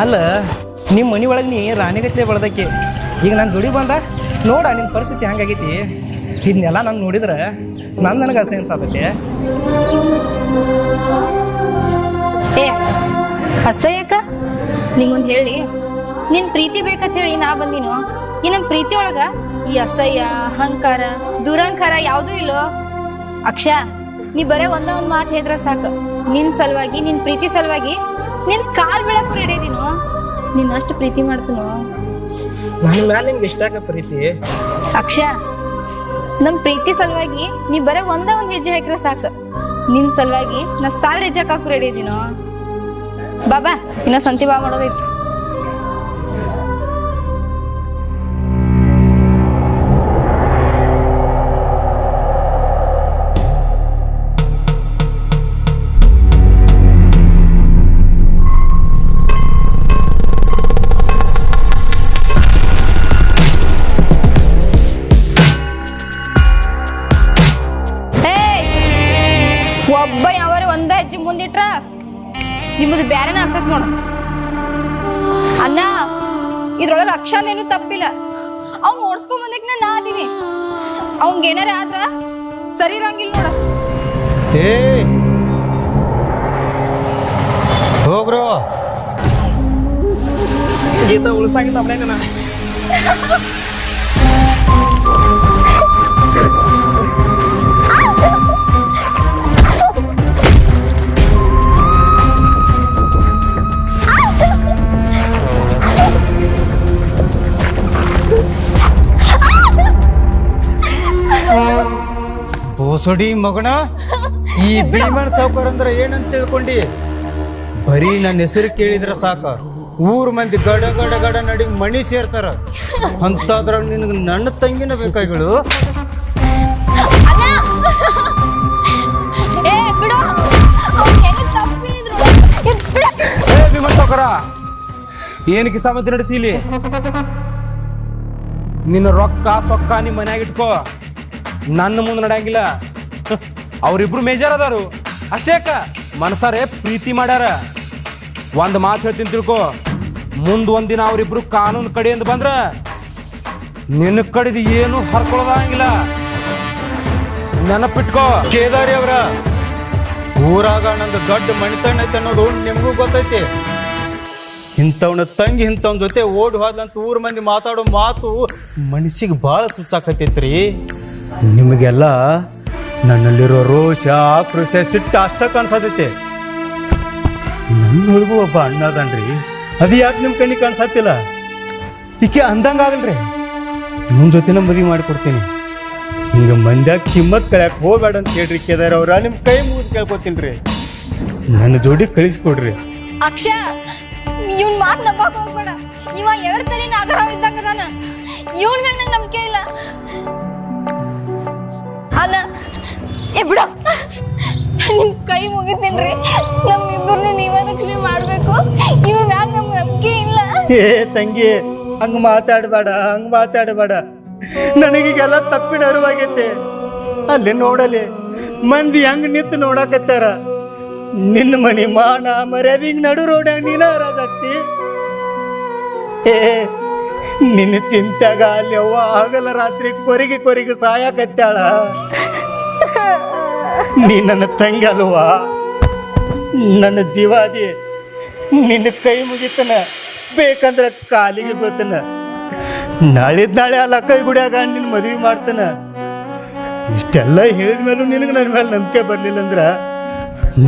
ಅಲ್ಲ, ನಿಮ್ಮ ಮನೆ ಒಳಗೆ ನೀ ರಾಣಿಗತ್ಲೆ ಬೆಳ್ದಕ್ಕೆ ಈಗ ನಾನು ಜೋಡಿ ಬಂದ ನೋಡ ನಿನ್ನ ಪರಿಸ್ಥಿತಿ ಹೆಂಗಾಗೈತಿ. ಇದನ್ನೆಲ್ಲ ನಾನು ನೋಡಿದ್ರೆ ನನಗೆ ಅಸಹ್ಯ ಆಗ್ತೈತಿ. ಏ ಅಸಹ್ಯಕ್ಕ ನಿಂಗೊಂದು ಹೇಳಿ, ನಿನ್ ಪ್ರೀತಿ ಬೇಕಂತ ಹೇಳಿ ನಾ ಬಂದಿನೋ. ಈ ನಮ್ಮ ಪ್ರೀತಿ ಒಳಗ ಈ ಅಸಹ್ಯ, ಅಹಂಕಾರ, ದುರಹಂಕಾರ ಯಾವುದೂ ಇಲ್ಲೋ. ಅಕ್ಷ, ನೀ ಬರೇ ಒಂದ ಒಂದ್ ಮಾತು ಹೇಳಿದ್ರ ಸಾಕು, ನಿನ್ ಸಲುವಾಗಿ, ನಿನ್ ಪ್ರೀತಿ ಸಲುವಾಗಿ ನಿನ್ ಕಾಲ್ ಬೆಳಕು ರೆಡಿ ಇದೀನೋ. ನಿನ್ನ ಅಷ್ಟು ಪ್ರೀತಿ ಮಾಡ್ತೀನೋ. ನನ್ನ ಮ್ಯಾಲ ನಿಮ್ಗೆ ಇಷ್ಟ ಪ್ರೀತಿ. ಅಕ್ಷ, ನಮ್ ಪ್ರೀತಿ ಸಲುವಾಗಿ ನೀ ಬರೇ ಒಂದ ಒಂದ್ ಹೆಜ್ಜೆ ಹಾಕಿರ ಸಾಕು, ನಿನ್ ಸಲುವಾಗಿ ನಾ 1000 ಹೆಜ್ಜೆ ಹಾಕು ರೆಡಿ ಇದೀನೋ. ಬಾಬಾ, ಇನ್ನ ಸಂತಿ ಬಾ ಮಾಡೋದೈತಿ. ಒಬ್ಬ ಯಾವಾರ ಒಂದ ಹೆಜ್ಜೆ ಮುಂದಿಟ್ರ ನಿಮ್ಮದು ಬ್ಯಾರೆನ ಆಗ್ತದ ನೋಡು. ಅಣ್ಣ, ಇದ್ರೊಳಗ ಅಕ್ಷಾನೇನು ತಪ್ಪಿಲ್ಲ. ಅವ್ನ್ ಓಡಿಸ್ಕೊಂಡ್ ಬಂದಕ್ಕೆ ನಾ ಅದೀನಿ. ಅವಂಗೇನಾರ ಆದ್ರ ಸರಿ ಇರಂಗಿಲ್ಲ ನೋಡ. ಏ ಹೋಗ್ರು, ಗೀತಾ ಉಳ್ಸಾಗಿಲ್ಲ ಮನ್ಯಾಗನ. ಬೋಸಡಿ ಮಗನ, ಈ ಭೀಮನ್ ಸಾವುಕಾರ ಅಂದ್ರೆ ಏನಂತ ತಿಳ್ಕೊಂಡಿ? ಬರೀ ನನ್ನ ಹೆಸರು ಕೇಳಿದ್ರ ಸಾಕ, ಊರ್ ಮಂದಿ ಗಡ ಗಡ ಗಡ ನಡಿ ಮಣಿ ಸೇರ್ತಾರ. ಅಂತದ್ರಾಗ ನಿನಗೆ ನನ್ನ ತಂಗಿನ ಬೇಕಾಗಿಗಳು. ಭೀಮನ್ ಸಾವುಕಾರ, ಏನು ಕಿಸಾಮತಿ ನಡೆಸಿ ಇಲ್ಲಿ? ನಿನ್ನ ರೊಕ್ಕ ಸೊಕ್ಕ ನಿಮ್ಮ ಮನ್ಯಾಗ ಇಟ್ಕೋ, ನನ್ನ ಮುಂದೆ ನಡೆಯಂಗಿಲ್ಲ. ಅವ್ರಿಬ್ರು ಮೇಜರ್ ಅದಾರು ಅಷ್ಟೇಕ, ಮನಸಾರೆ ಪ್ರೀತಿ ಮಾಡ್ಯಾರ. ಒಂದ್ ಮಾತು ಹೇಳ್ತೀನಿ ತಿಳ್ಕೊ, ಮುಂದ್ ಒಂದಿನ ಅವ್ರಿಬ್ರು ಕಾನೂನು ಕಡೆಯಿಂದ ಬಂದ್ರ ನಿನ್ನ ಕಡೆದು ಏನು ಹರ್ಕೊಳ್ಳೋದಾಗಿಲ್ಲ, ನೆನಪಿಟ್ಕೋ. ಕೇದಾರಿ ಅವ್ರ ಊರಾಗ ನಂದು ದೊಡ್ಡ ಮಣಿತಣ್ಣ ಐತೆ ಅನ್ನೋದು ನಿಮಗೂ ಗೊತ್ತೈತಿ. ಇಂಥವ್ನ ತಂಗಿ ಇಂಥವ್ನ ಜೊತೆ ಓಡಿ ಹೋದ್ಲಂತ ಊರ್ ಮಂದಿ ಮಾತಾಡೋ ಮಾತು ಮನಸ್ಸಿಗೆ ಭಾಳ ಚುಚ್ಚಾಕತೈತ್ರಿ. ನಿಮಗೆಲ್ಲ ನನ್ನಲ್ಲಿರೋ ರೋಷ, ಆಕ್ರೋಶ, ಸಿಟ್ಟು ಅಷ್ಟ ಕಾಣಿಸತೈತೆ. ನನ್ನೊಳಗೂ ಒಬ್ಬ ಅಣ್ಣ ಅದನ್ರಿ, ಅದು ಯಾಕೆ ನಿಮ್ಮ ಕಣ್ಣಿಗೆ ಕಾಣಿಸತ್ತಿಲ್ಲ? ಈಕೆ ಅಂದಂಗಾಗಲ್ರಿ, ನಿಮ್ಮ ಜೊತೆನ ಮದುವೆ ಮಾಡಿಕೊಡ್ತೀನಿ. ಹಿಂಗ ಮಂದ್ಯಾಗ ಕಿಮ್ಮತ್ ಕಳ್ಯಾಕ ಹೋಗ್ಬೇಡ ಅಂತ ಹೇಳ್ರಿ ಕೇದಾರ ಅವ್ರ. ನಿಮ್ಮ ಕೈ ಮುಗಿದು ಕೇಳ್ಕೊತೀನಿ ರೀ, ನನ್ನ ಜೋಡಿ ಕಳಿಸ್ಕೊಡ್ರಿ. ಅಕ್ಷ, ಇವನ್ ಮಾತ್ ನಂಬಕ್ ಹೋಗ್ಬೇಡ. ಇವ 2 ತಲೆ ನಾಗರಾವ್ ಇದ್ದಂಗ ನಾನು. ಇವನ್ ಮ್ಯಾಗ ನಂಗೆ ನಂಬಿಕೆ ಇಲ್ಲ. ಅಣ್ಣ, ಬಿಡ, ನಿಮ್ ಕೈ ಮುಗಿತೀನ್ರಿ. ನಮ್ಮಿಬ್ಬರನ್ನು ನೀವ ರಕ್ಷಣೆ ಮಾಡ್ಬೇಕು. ಇವ್ರ ಮ್ಯಾಗ ನಮ್ಗೆ ನಂಬಿಕೆ ಇಲ್ಲ. ಏ ತಂಗಿ, ಹಂಗ ಮಾತಾಡಬೇಡ. ನನಗೀಗೆಲ್ಲ ತಪ್ಪಿನ ಅರಿವಾಗೈತೆ. ಅಲ್ಲಿ ನೋಡಲಿ ಮಂದಿ ಹೆಂಗ್ ನಿಂತು ನೋಡಕತ್ತಾರ. ನಿನ್ನ ಮನಿ ಮಾನ ಮರ್ಯಾದೆ ನಡು ರೋಡ್ಯಾಗ ನೀನ ರಾಜಾಗ್ತಿ. ಏ ನಿನ್ನ ಚಿಂತ್ಯಾಗ ಅಲ್ಲಿ ಅವ್ವ ಆಗಲ್ಲ ರಾತ್ರಿ ಕೊರಿಗಿ ಸಾಯಕತ್ತಾಳ. ನೀ ನನ್ನ ತಂಗಿ ಅಲ್ವಾ, ನನ್ನ ಜೀವಾದಿ. ನಿನ್ನ ಕೈ ಮುಗಿತನ, ಬೇಕಂದ್ರೆ ಕಾಲಿಗೆ ಬೀಳ್ತಾನ. ನಾಳೆ ಅಲ್ಲ ಕೈ ಗುಡಿಯಾಗ ನಿನ್ನ ಮದುವೆ ಮಾಡ್ತಾನ. ಇಷ್ಟೆಲ್ಲ ಹೇಳಿದ ಮೇಲೂ ನಿನಗೆ ನನ್ನ ಮೇಲೆ ನಂಬಿಕೆ ಬರ್ಲಿಲ್ಲ ಅಂದ್ರ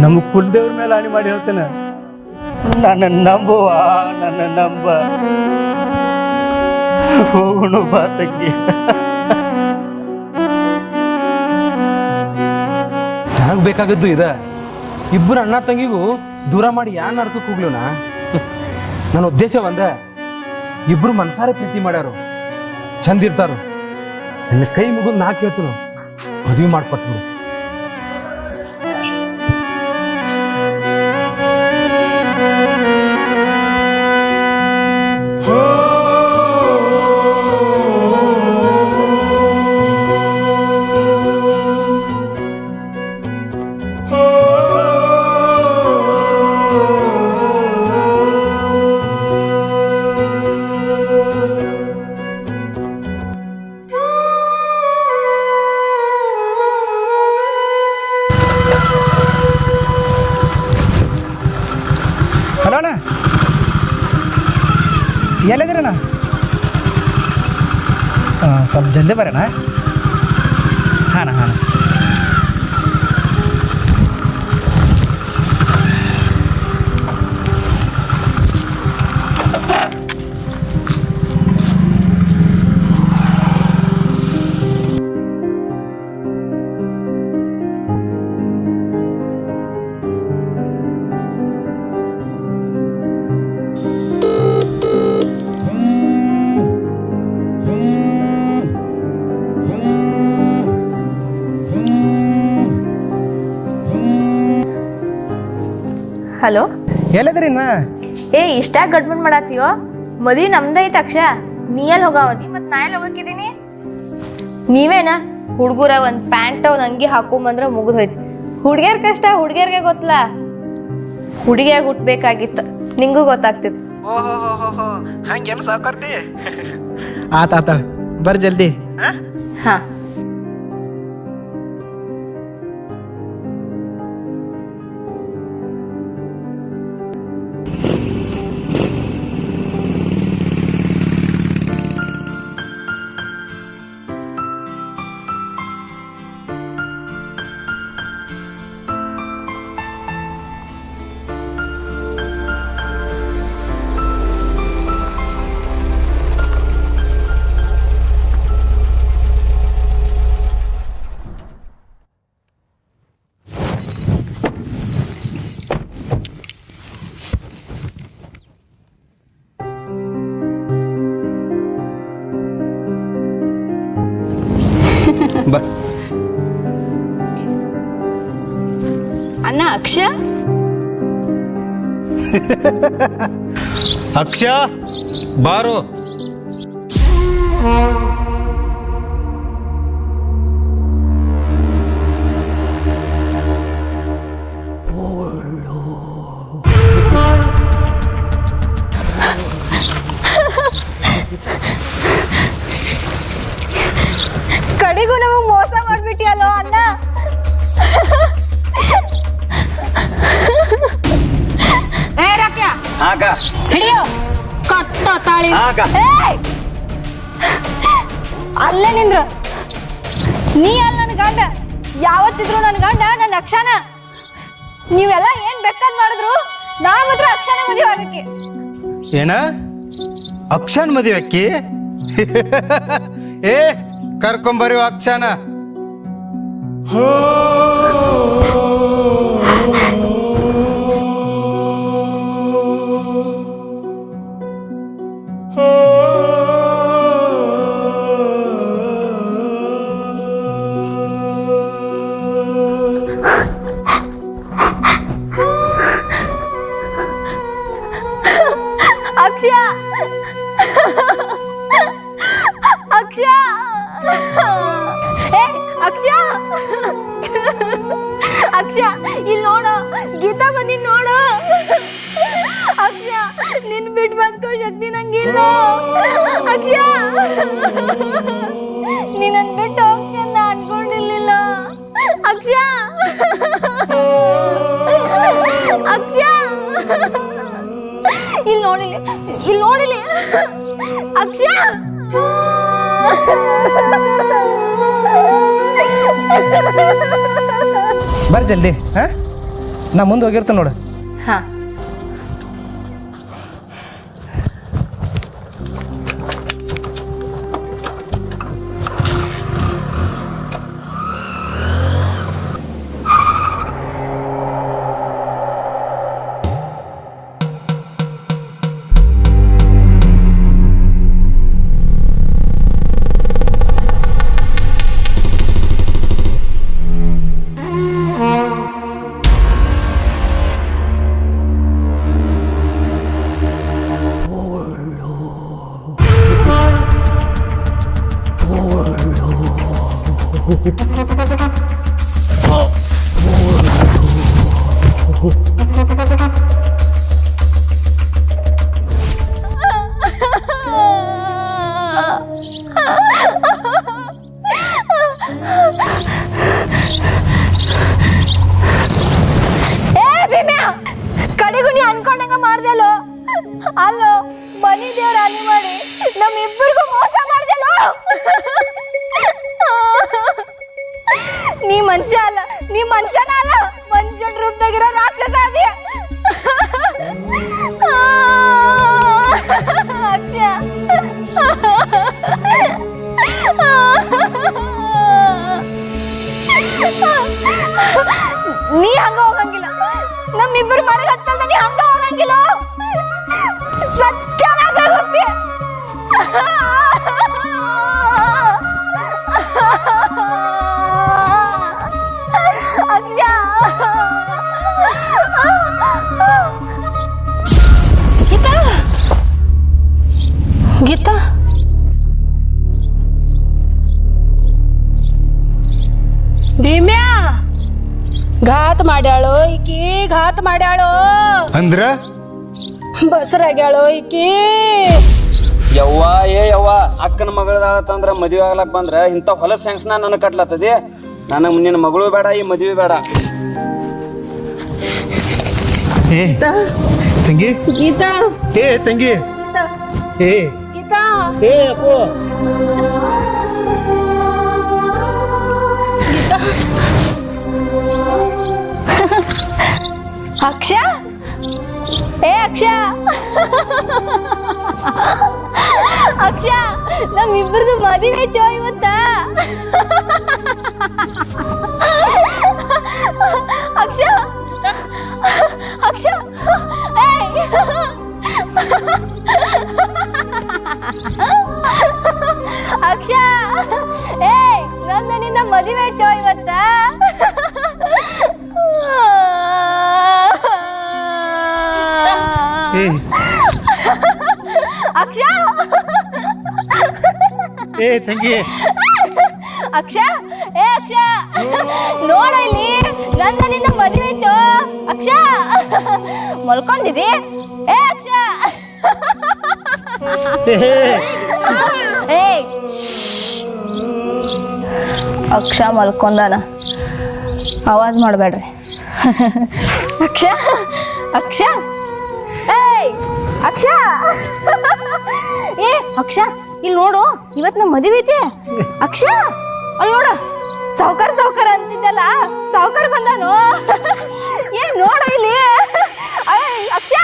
ನಮ್ಮ ಕುಲದೇವ್ರ ಮೇಲೆ ಹಾನಿ ಮಾಡಿ ಹೇಳ್ತಾನ. ನನ್ನ ನಂಬುವ, ನನ್ನ ನಂಬ. ಹೋಗೋಣ ಬಾ ತಂಗಿ. ನನಗ್ ಬೇಕಾಗದ್ದು ಇದ, ಇಬ್ಬರು ಅಣ್ಣ ತಂಗಿಗೂ ದೂರ ಮಾಡಿ ಯಾನ್ ನಡ್ಕಕ್ ಹೋಗ್ಲೂನ. ನನ್ನ ಉದ್ದೇಶ ಒಂದ, ಇಬ್ರು ಮನ್ಸಾರೆ ಪ್ರೀತಿ ಮಾಡ್ಯಾರು, ಚಂದ ಇರ್ತಾರು. ನನ್ನ ಕೈ ಮುಗಿದು ನಾ ಕೇಳ್ತೀನಿ, ಮದುವೆ ಮಾಡ್ಕೊಟ್ಬಿಡು. ಎಲ್ಲಿದ್ದೀರಣ್ಣ? ಸ್ವಲ್ಪ ಜಲ್ದಿ ಬರೋಣ. ಹಾಂ ಹಾಂ. ಹಲೋ, ಎಲ್ಲಿದ್ದೀರಿ ಇನ್ನ? ಏ ಇಷ್ಟಾಗ ಗಡ್ಬಡ್ ಮಾಡತ್ತೀಯೋ? ಮದ್ವಿ ನಮ್ದೈತೆ ಅಕ್ಷ. ನೀ ಎಲ್ಲಿ ಹೋಗಾವತಿ ಮತ್ತು ನಾ ಎಲ್ಲಿ ಹೋಗಕ್ಕಿದ್ದೀನಿ? ನೀವೇನ ಹುಡುಗರ ಒಂದು ಪ್ಯಾಂಟ್ ಒಂದು ಅಂಗಿ ಹಾಕೊಂಬಂದ್ರೆ ಮುಗಿದು ಹೋಯ್ತು. ಹುಡುಗಿಯರ ಕಷ್ಟ ಹುಡುಗಿಯರ್ಗೆ ಗೊತ್ತಲ್ಲ. ಹುಡುಗಿಯಾಗಿ ಹುಟ್ಬೇಕಾಗಿತ್ತು, ನಿಂಗೂ ಗೊತ್ತಾಗ್ತಿತ್ತು. ಓಹೋ ಹಂಗೇನು ಸಾವುಕಾರ್ತಿ? ಆತ ಬರ್ರಿ ಜಲ್ದಿ. ಹಾ, ಬಾ. ಅಣ್ಣ ಅಕ್ಷ, ಅಕ್ಷ ಬಾರು. ಕಡೆಗೂ ನಮಗ್ ಮೋಸ ಮಾಡ್ಬಿಟ್ಟಿಯಲ್ಲೋ ಅಣ್ಣ. ಹಿಡಿಯೋ ಕಟ್ಟ ತಾಳಿ. ಏಯ್! ಅಲ್ಲೇ ನಿಂದ್ರು. ನೀ ಅಲ್ಲ ನನ್ನ ಗಂಡ. ಯಾವತ್ತಿದ್ರು ನನ್ನ ಗಂಡ ನನ್ನ ಅಕ್ಷನ. ನೀವೆಲ್ಲ ಏನ್ ಬೇಕಾದ್ ಮಾಡಿದ್ರು ನಾ ಮಾತ್ರ ಅಕ್ಷನ ಮದುವೆ ಆಗಕ್ಕೆ. ಏನ ಅಕ್ಷನ್ ಮದುವೆ ಅಕ್ಕಿ? ಏ ಕರ್ಕೊಂಬರಿ ಅಕ್ಷನ. ಅಕ್ಷಯ, ಅಕ್ಷಯ, ಏ ಅಕ್ಷಯ, ಅಕ್ಷಯ ಇಲ್ಲಿ ನೋಡು, ಗೀತಾ ಬಂದಿ ನೋಡು. ಅಕ್ಷಯ ನಿನ್ ಬಿಟ್ಟು ಬದುಕೋ ಶಕ್ತಿ ನಂಗಿಲ್ಲ. ಅಕ್ಷಯ ನೀನನ್ ಬಿಟ್ಟು ಹೋಗ್ತೀನಿ ಅಂತ ಅನ್ಕೊಂಡಿರ್ಲಿಲ್ಲ. ಅಕ್ಷಯ, ಅಕ್ಷಯ ಇಲ್ಲಿ ನೋಡಿಲಿ, ಇಲ್ಲಿ ನೋಡಿಲಿ. ಅಕ್ಷಯ ಬರ್ರಿ ಜಲ್ದಿ. ಹಾಂ, ನಾ ಮುಂದೆ ಹೋಗಿರ್ತೇನೆ ನೋಡು. ಹಾ, ನೀ ಹಂಗ ಹೋಗಂಗಿಲ್ಲ. ನಮ್ಮಿಬ್ಬರು ಮನೆಗೆ ಹತ್ತಲ್ದ ನೀ ಹಂಗ ಹೋಗಂಗಿಲ್ಲ. ಸತ್ಯನಾಗ ಹೋಗ್ತಿ. ಗೀತಾ ಗೀತಾ ಭೀಮ್ಯಾ ಘಾತ್ ಮಾಡ್ಯಾಳು ಈಕಿ ಘಾತ್ ಮಾಡ್ಯಾಳು ಅಂದ್ರ ಬಸರಾಗ್ಯಾಳು ಈಕಿ ಯವ್ವ ಯವ್ವ ಅಕ್ಕನ ಮಗಳದಾಳತ್ತಂದ್ರ ಮದುವೆ ಆಗ್ಲಕ್ ಬಂದ್ರ ಇಂಥ ಹೊಲಸ್ ಹೆಂಗ್ಸ್ನ ನನಗೆ ಕಟ್ಲತ್ತದಿ. ನನಗೆ ನಿನ್ನ ಮಗಳು ಬೇಡ, ಈ ಮದುವೆ ಬೇಡ. ಏ ತಂಗಿ, ಗೀತಾ ಏ ತಂಗಿ, ಏ ಗೀತಾ ಏ ಅಪ್ಪು, ಅಕ್ಷ, ಏ ಅಕ್ಷ, ಅಕ್ಷ, ನಮ್ಮಿಬ್ಬರದು ಮದುವೆ ಐತೋ ಇವತ್ತ. ಅಕ್ಷ, ಅಕ್ಷ, ಏಯ್ ಅಕ್ಷ, ಏಯ್ ನಿನ್ನ ಮದುವೆ ಐತೋ ಇವತ್ತ. ಅಕ್ಷ, ಏ ತಂಗಿ, ಅಕ್ಷ, ಏ ಅಕ್ಷ, ನೋಡ ಇಲ್ಲಿ ನಿನ್ನ ಮದುವೆ ಐತೋ. ಅಕ್ಷ, ಮಲ್ಕೊಂಡಿದಿ? ಏ ಅಕ್ಷ, ಏಯ್ ಅಕ್ಷ ಮಲ್ಕೊಂಡಾನ, ಆವಾಜ್ ಮಾಡಬೇಡ್ರಿ. ಅಕ್ಷ, ಅಕ್ಷ, ಏಯ್ ಅಕ್ಷ, ಏ ಅಕ್ಷ, ಇಲ್ಲಿ ನೋಡು, ಇವತ್ತು ನಮ್ಮ ಮದುವೆ ಐತಿ. ಅಕ್ಷ, ಅಲ್ಲಿ ನೋಡು, ಸಾವ್ಕಾರ ಸಾವ್ಕಾರ ಅಂತಿದ್ದಲ್ಲ, ಸಾವ್ಕಾರ ಬಂದಾನು. ಏನ್ ನೋಡು ಇಲ್ಲಿ. ಅಕ್ಷ,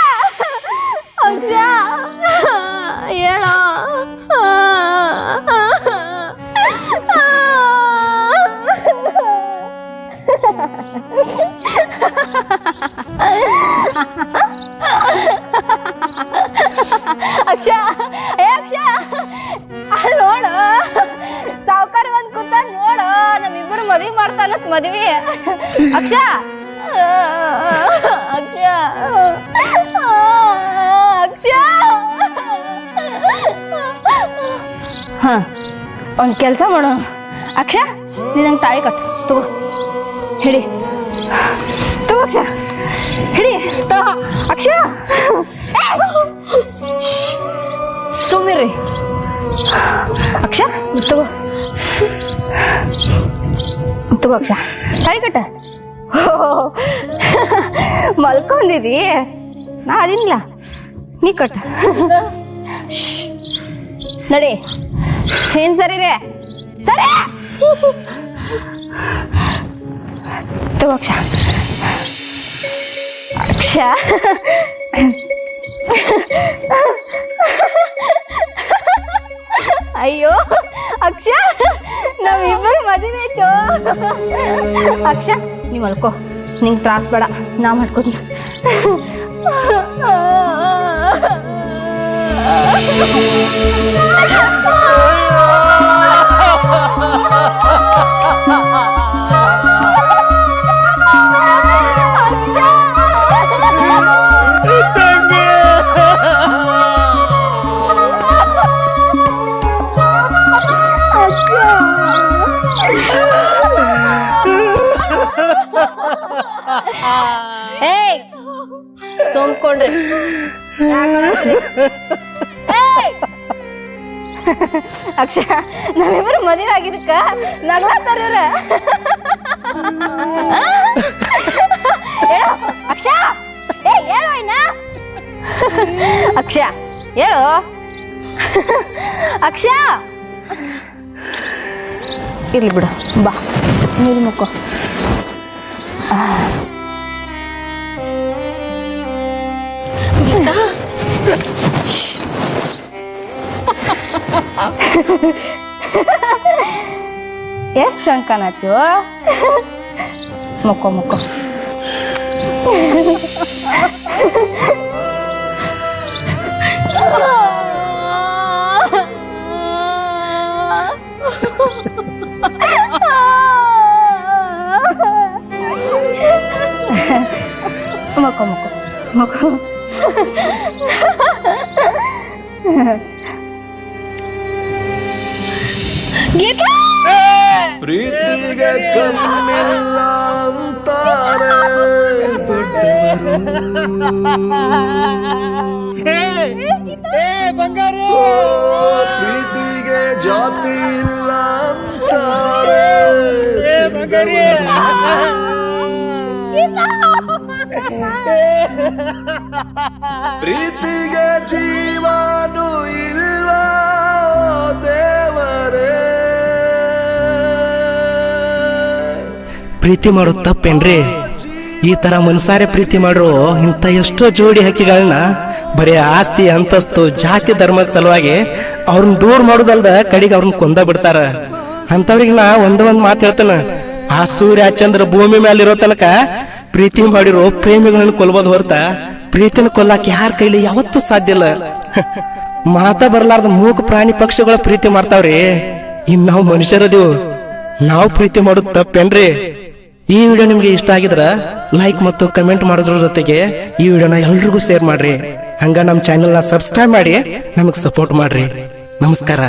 ಅಕ್ಷ, ಹೇಳೋ. ಅಕ್ಷ, ಏ ಅಕ್ಷ, ಅಲ್ಲಿ ನೋಡು, ಸಾವ್ಕಾರ ಬಂದ್ ಕೂತ ನೋಡು, ನಮ್ಮಿಬ್ಬರು ಮದ್ವಿ ಮಾಡ್ತಾನ ಮದ್ವಿ. ಅಕ್ಷ, ಅಕ್ಷ, ಅಕ್ಷ. ಹ, ಒಂದ್ ಕೆಲ್ಸ ಮಾಡು ಅಕ್ಷ, ನೀ ನಂಗೆ ತಾಳಿ ಕಟ್ಟು, ತಗೋ, ಹಿಡಿ, ತಗೋ ಅಕ್ಷ, ಹಿಡಿ, ತಗೋ ಅಕ್ಷ. ಸುಮ್ಮಿರ್ರಿ ಅಕ್ಷ, ತಗೋ, ತಗೋ ಅಕ್ಷ, ತಾಳಿ ಕಟ್ಟ. ಮಲ್ಕೊಂಡಿದಿ, ನಾ ಅದಿನಿಲ್ಲ, ನೀ ಕಟ್ಟ. ನಡಿ, ಏನ್ ಸರಿ ರೇ, ಸರಿ ತಗೋ ಅಕ್ಷ. ಅಕ್ಷ, ಅಯ್ಯೋ ಅಕ್ಷ, ನಾವಿಬ್ಬರು ಮದುವೆ ಆಯ್ತು. ಅಕ್ಷ, ನೀ ಮಲ್ಕೋ, ನಿಂಗೆ ತ್ರಾಸ್ ಬೇಡ, ನಾ ಮಾಡ್ಕೋತೀನಿ. ಏಯ್ ಸೋಮ್ಕೊಂಡ್ರಿ, ಅಕ್ಷ, ನಾವಿಬ್ಬರು ಮದುವೆ ಆಗಿದ್ದಕ್ಕ ನಗ್ಲಾತಾರ. ಅಕ್ಷ, ಏ ಹೇಳು ಅಣ್ಣ. ಅಕ್ಷ, ಹೇಳು ಅಕ್ಷ. ಇರ್ಲಿ ಬಿಡು, ಬಾ ನೀರು ಮುಕ್ಕೋ. ಎಷ್ಟು ಚಂದ ಕಾಣತ್ತೀವ. ಮುಕ್ಕೋ ಮುಕ್ಕೋ. ಮಕ್ಕೋ ಮಕ್ಕೋ ಮಕ್ಕೋ. ಗೀತಾ ಪ್ರೀತಿಗೆ ಕಣ್ಣಿಲ್ಲ ಅಂತಾರೆ ಓ, ಪ್ರೀತಿಗೆ ಜಾತಿ ಇಲ್ಲ ಅಂತಾರೆ ಪ್ರೀತಿಗೆ ಜೀವನು ಇಲ್ಲ ದೇವರೇ. ಪ್ರೀತಿ ಮಾಡೋದು ತಪ್ಪೇನ್ರಿ? ಈ ತರ ಮನ್ಸಾರೆ ಪ್ರೀತಿ ಮಾಡ್ರು ಇಂಥ ಎಷ್ಟೋ ಜೋಡಿ ಹಕ್ಕಿಗಳನ್ನ ಬರೀ ಆಸ್ತಿ ಅಂತಸ್ತು ಜಾತಿ ಧರ್ಮದ ಸಲುವಾಗಿ ಅವ್ರನ್ನ ದೂರ ಮಾಡೋದಲ್ದ ಕಡೆಗೆ ಅವ್ರನ್ನ ಕೊಂದ ಬಿಡ್ತಾರ. ಅಂತವ್ರಿಗೆ ನಾ ಒಂದ್ ಮಾತು ಹೇಳ್ತಾನ, ಆ ಸೂರ್ಯ ಚಂದ್ರ ಭೂಮಿ ಮೇಲೆ ಇರೋ ತನಕ ಪ್ರೀತಿ ಮಾಡಿರೋ ಪ್ರೇಮಿಗಳನ್ನ ಕೊಲ್ಬೋದು ಹೊರತ ಪ್ರೀತಿನ ಕೊಲ್ಲಾಕ ಯಾರ ಕೈಲಿ ಯಾವತ್ತೂ ಸಾಧ್ಯ ಇಲ್ಲ. ಮಾತಾ ಬರ್ಲಾರ್ದ ಮೂಕ ಪ್ರಾಣಿ ಪಕ್ಷಿಗಳ ಪ್ರೀತಿ ಮಾಡ್ತಾವ್ರಿ. ಇನ್ ನಾವು ಮನುಷ್ಯರದೀವು, ನಾವು ಪ್ರೀತಿ ಮಾಡೋದು ತಪ್ಪೇನ್ರಿ? ಈ ವಿಡಿಯೋ ನಿಮ್ಗೆ ಇಷ್ಟ ಆಗಿದ್ರ ಲೈಕ್ ಮತ್ತು ಕಮೆಂಟ್ ಮಾಡೋದ್ರ ಜೊತೆಗೆ ಈ ವಿಡಿಯೋನ ಎಲ್ರಿಗೂ ಶೇರ್ ಮಾಡ್ರಿ. ಹಂಗ ನಮ್ಮ ಚಾನೆಲ್ನ ಸಬ್ಸ್ಕ್ರೈಬ್ ಮಾಡಿ ನಮಗೆ ಸಪೋರ್ಟ್ ಮಾಡ್ರಿ. ನಮಸ್ಕಾರ.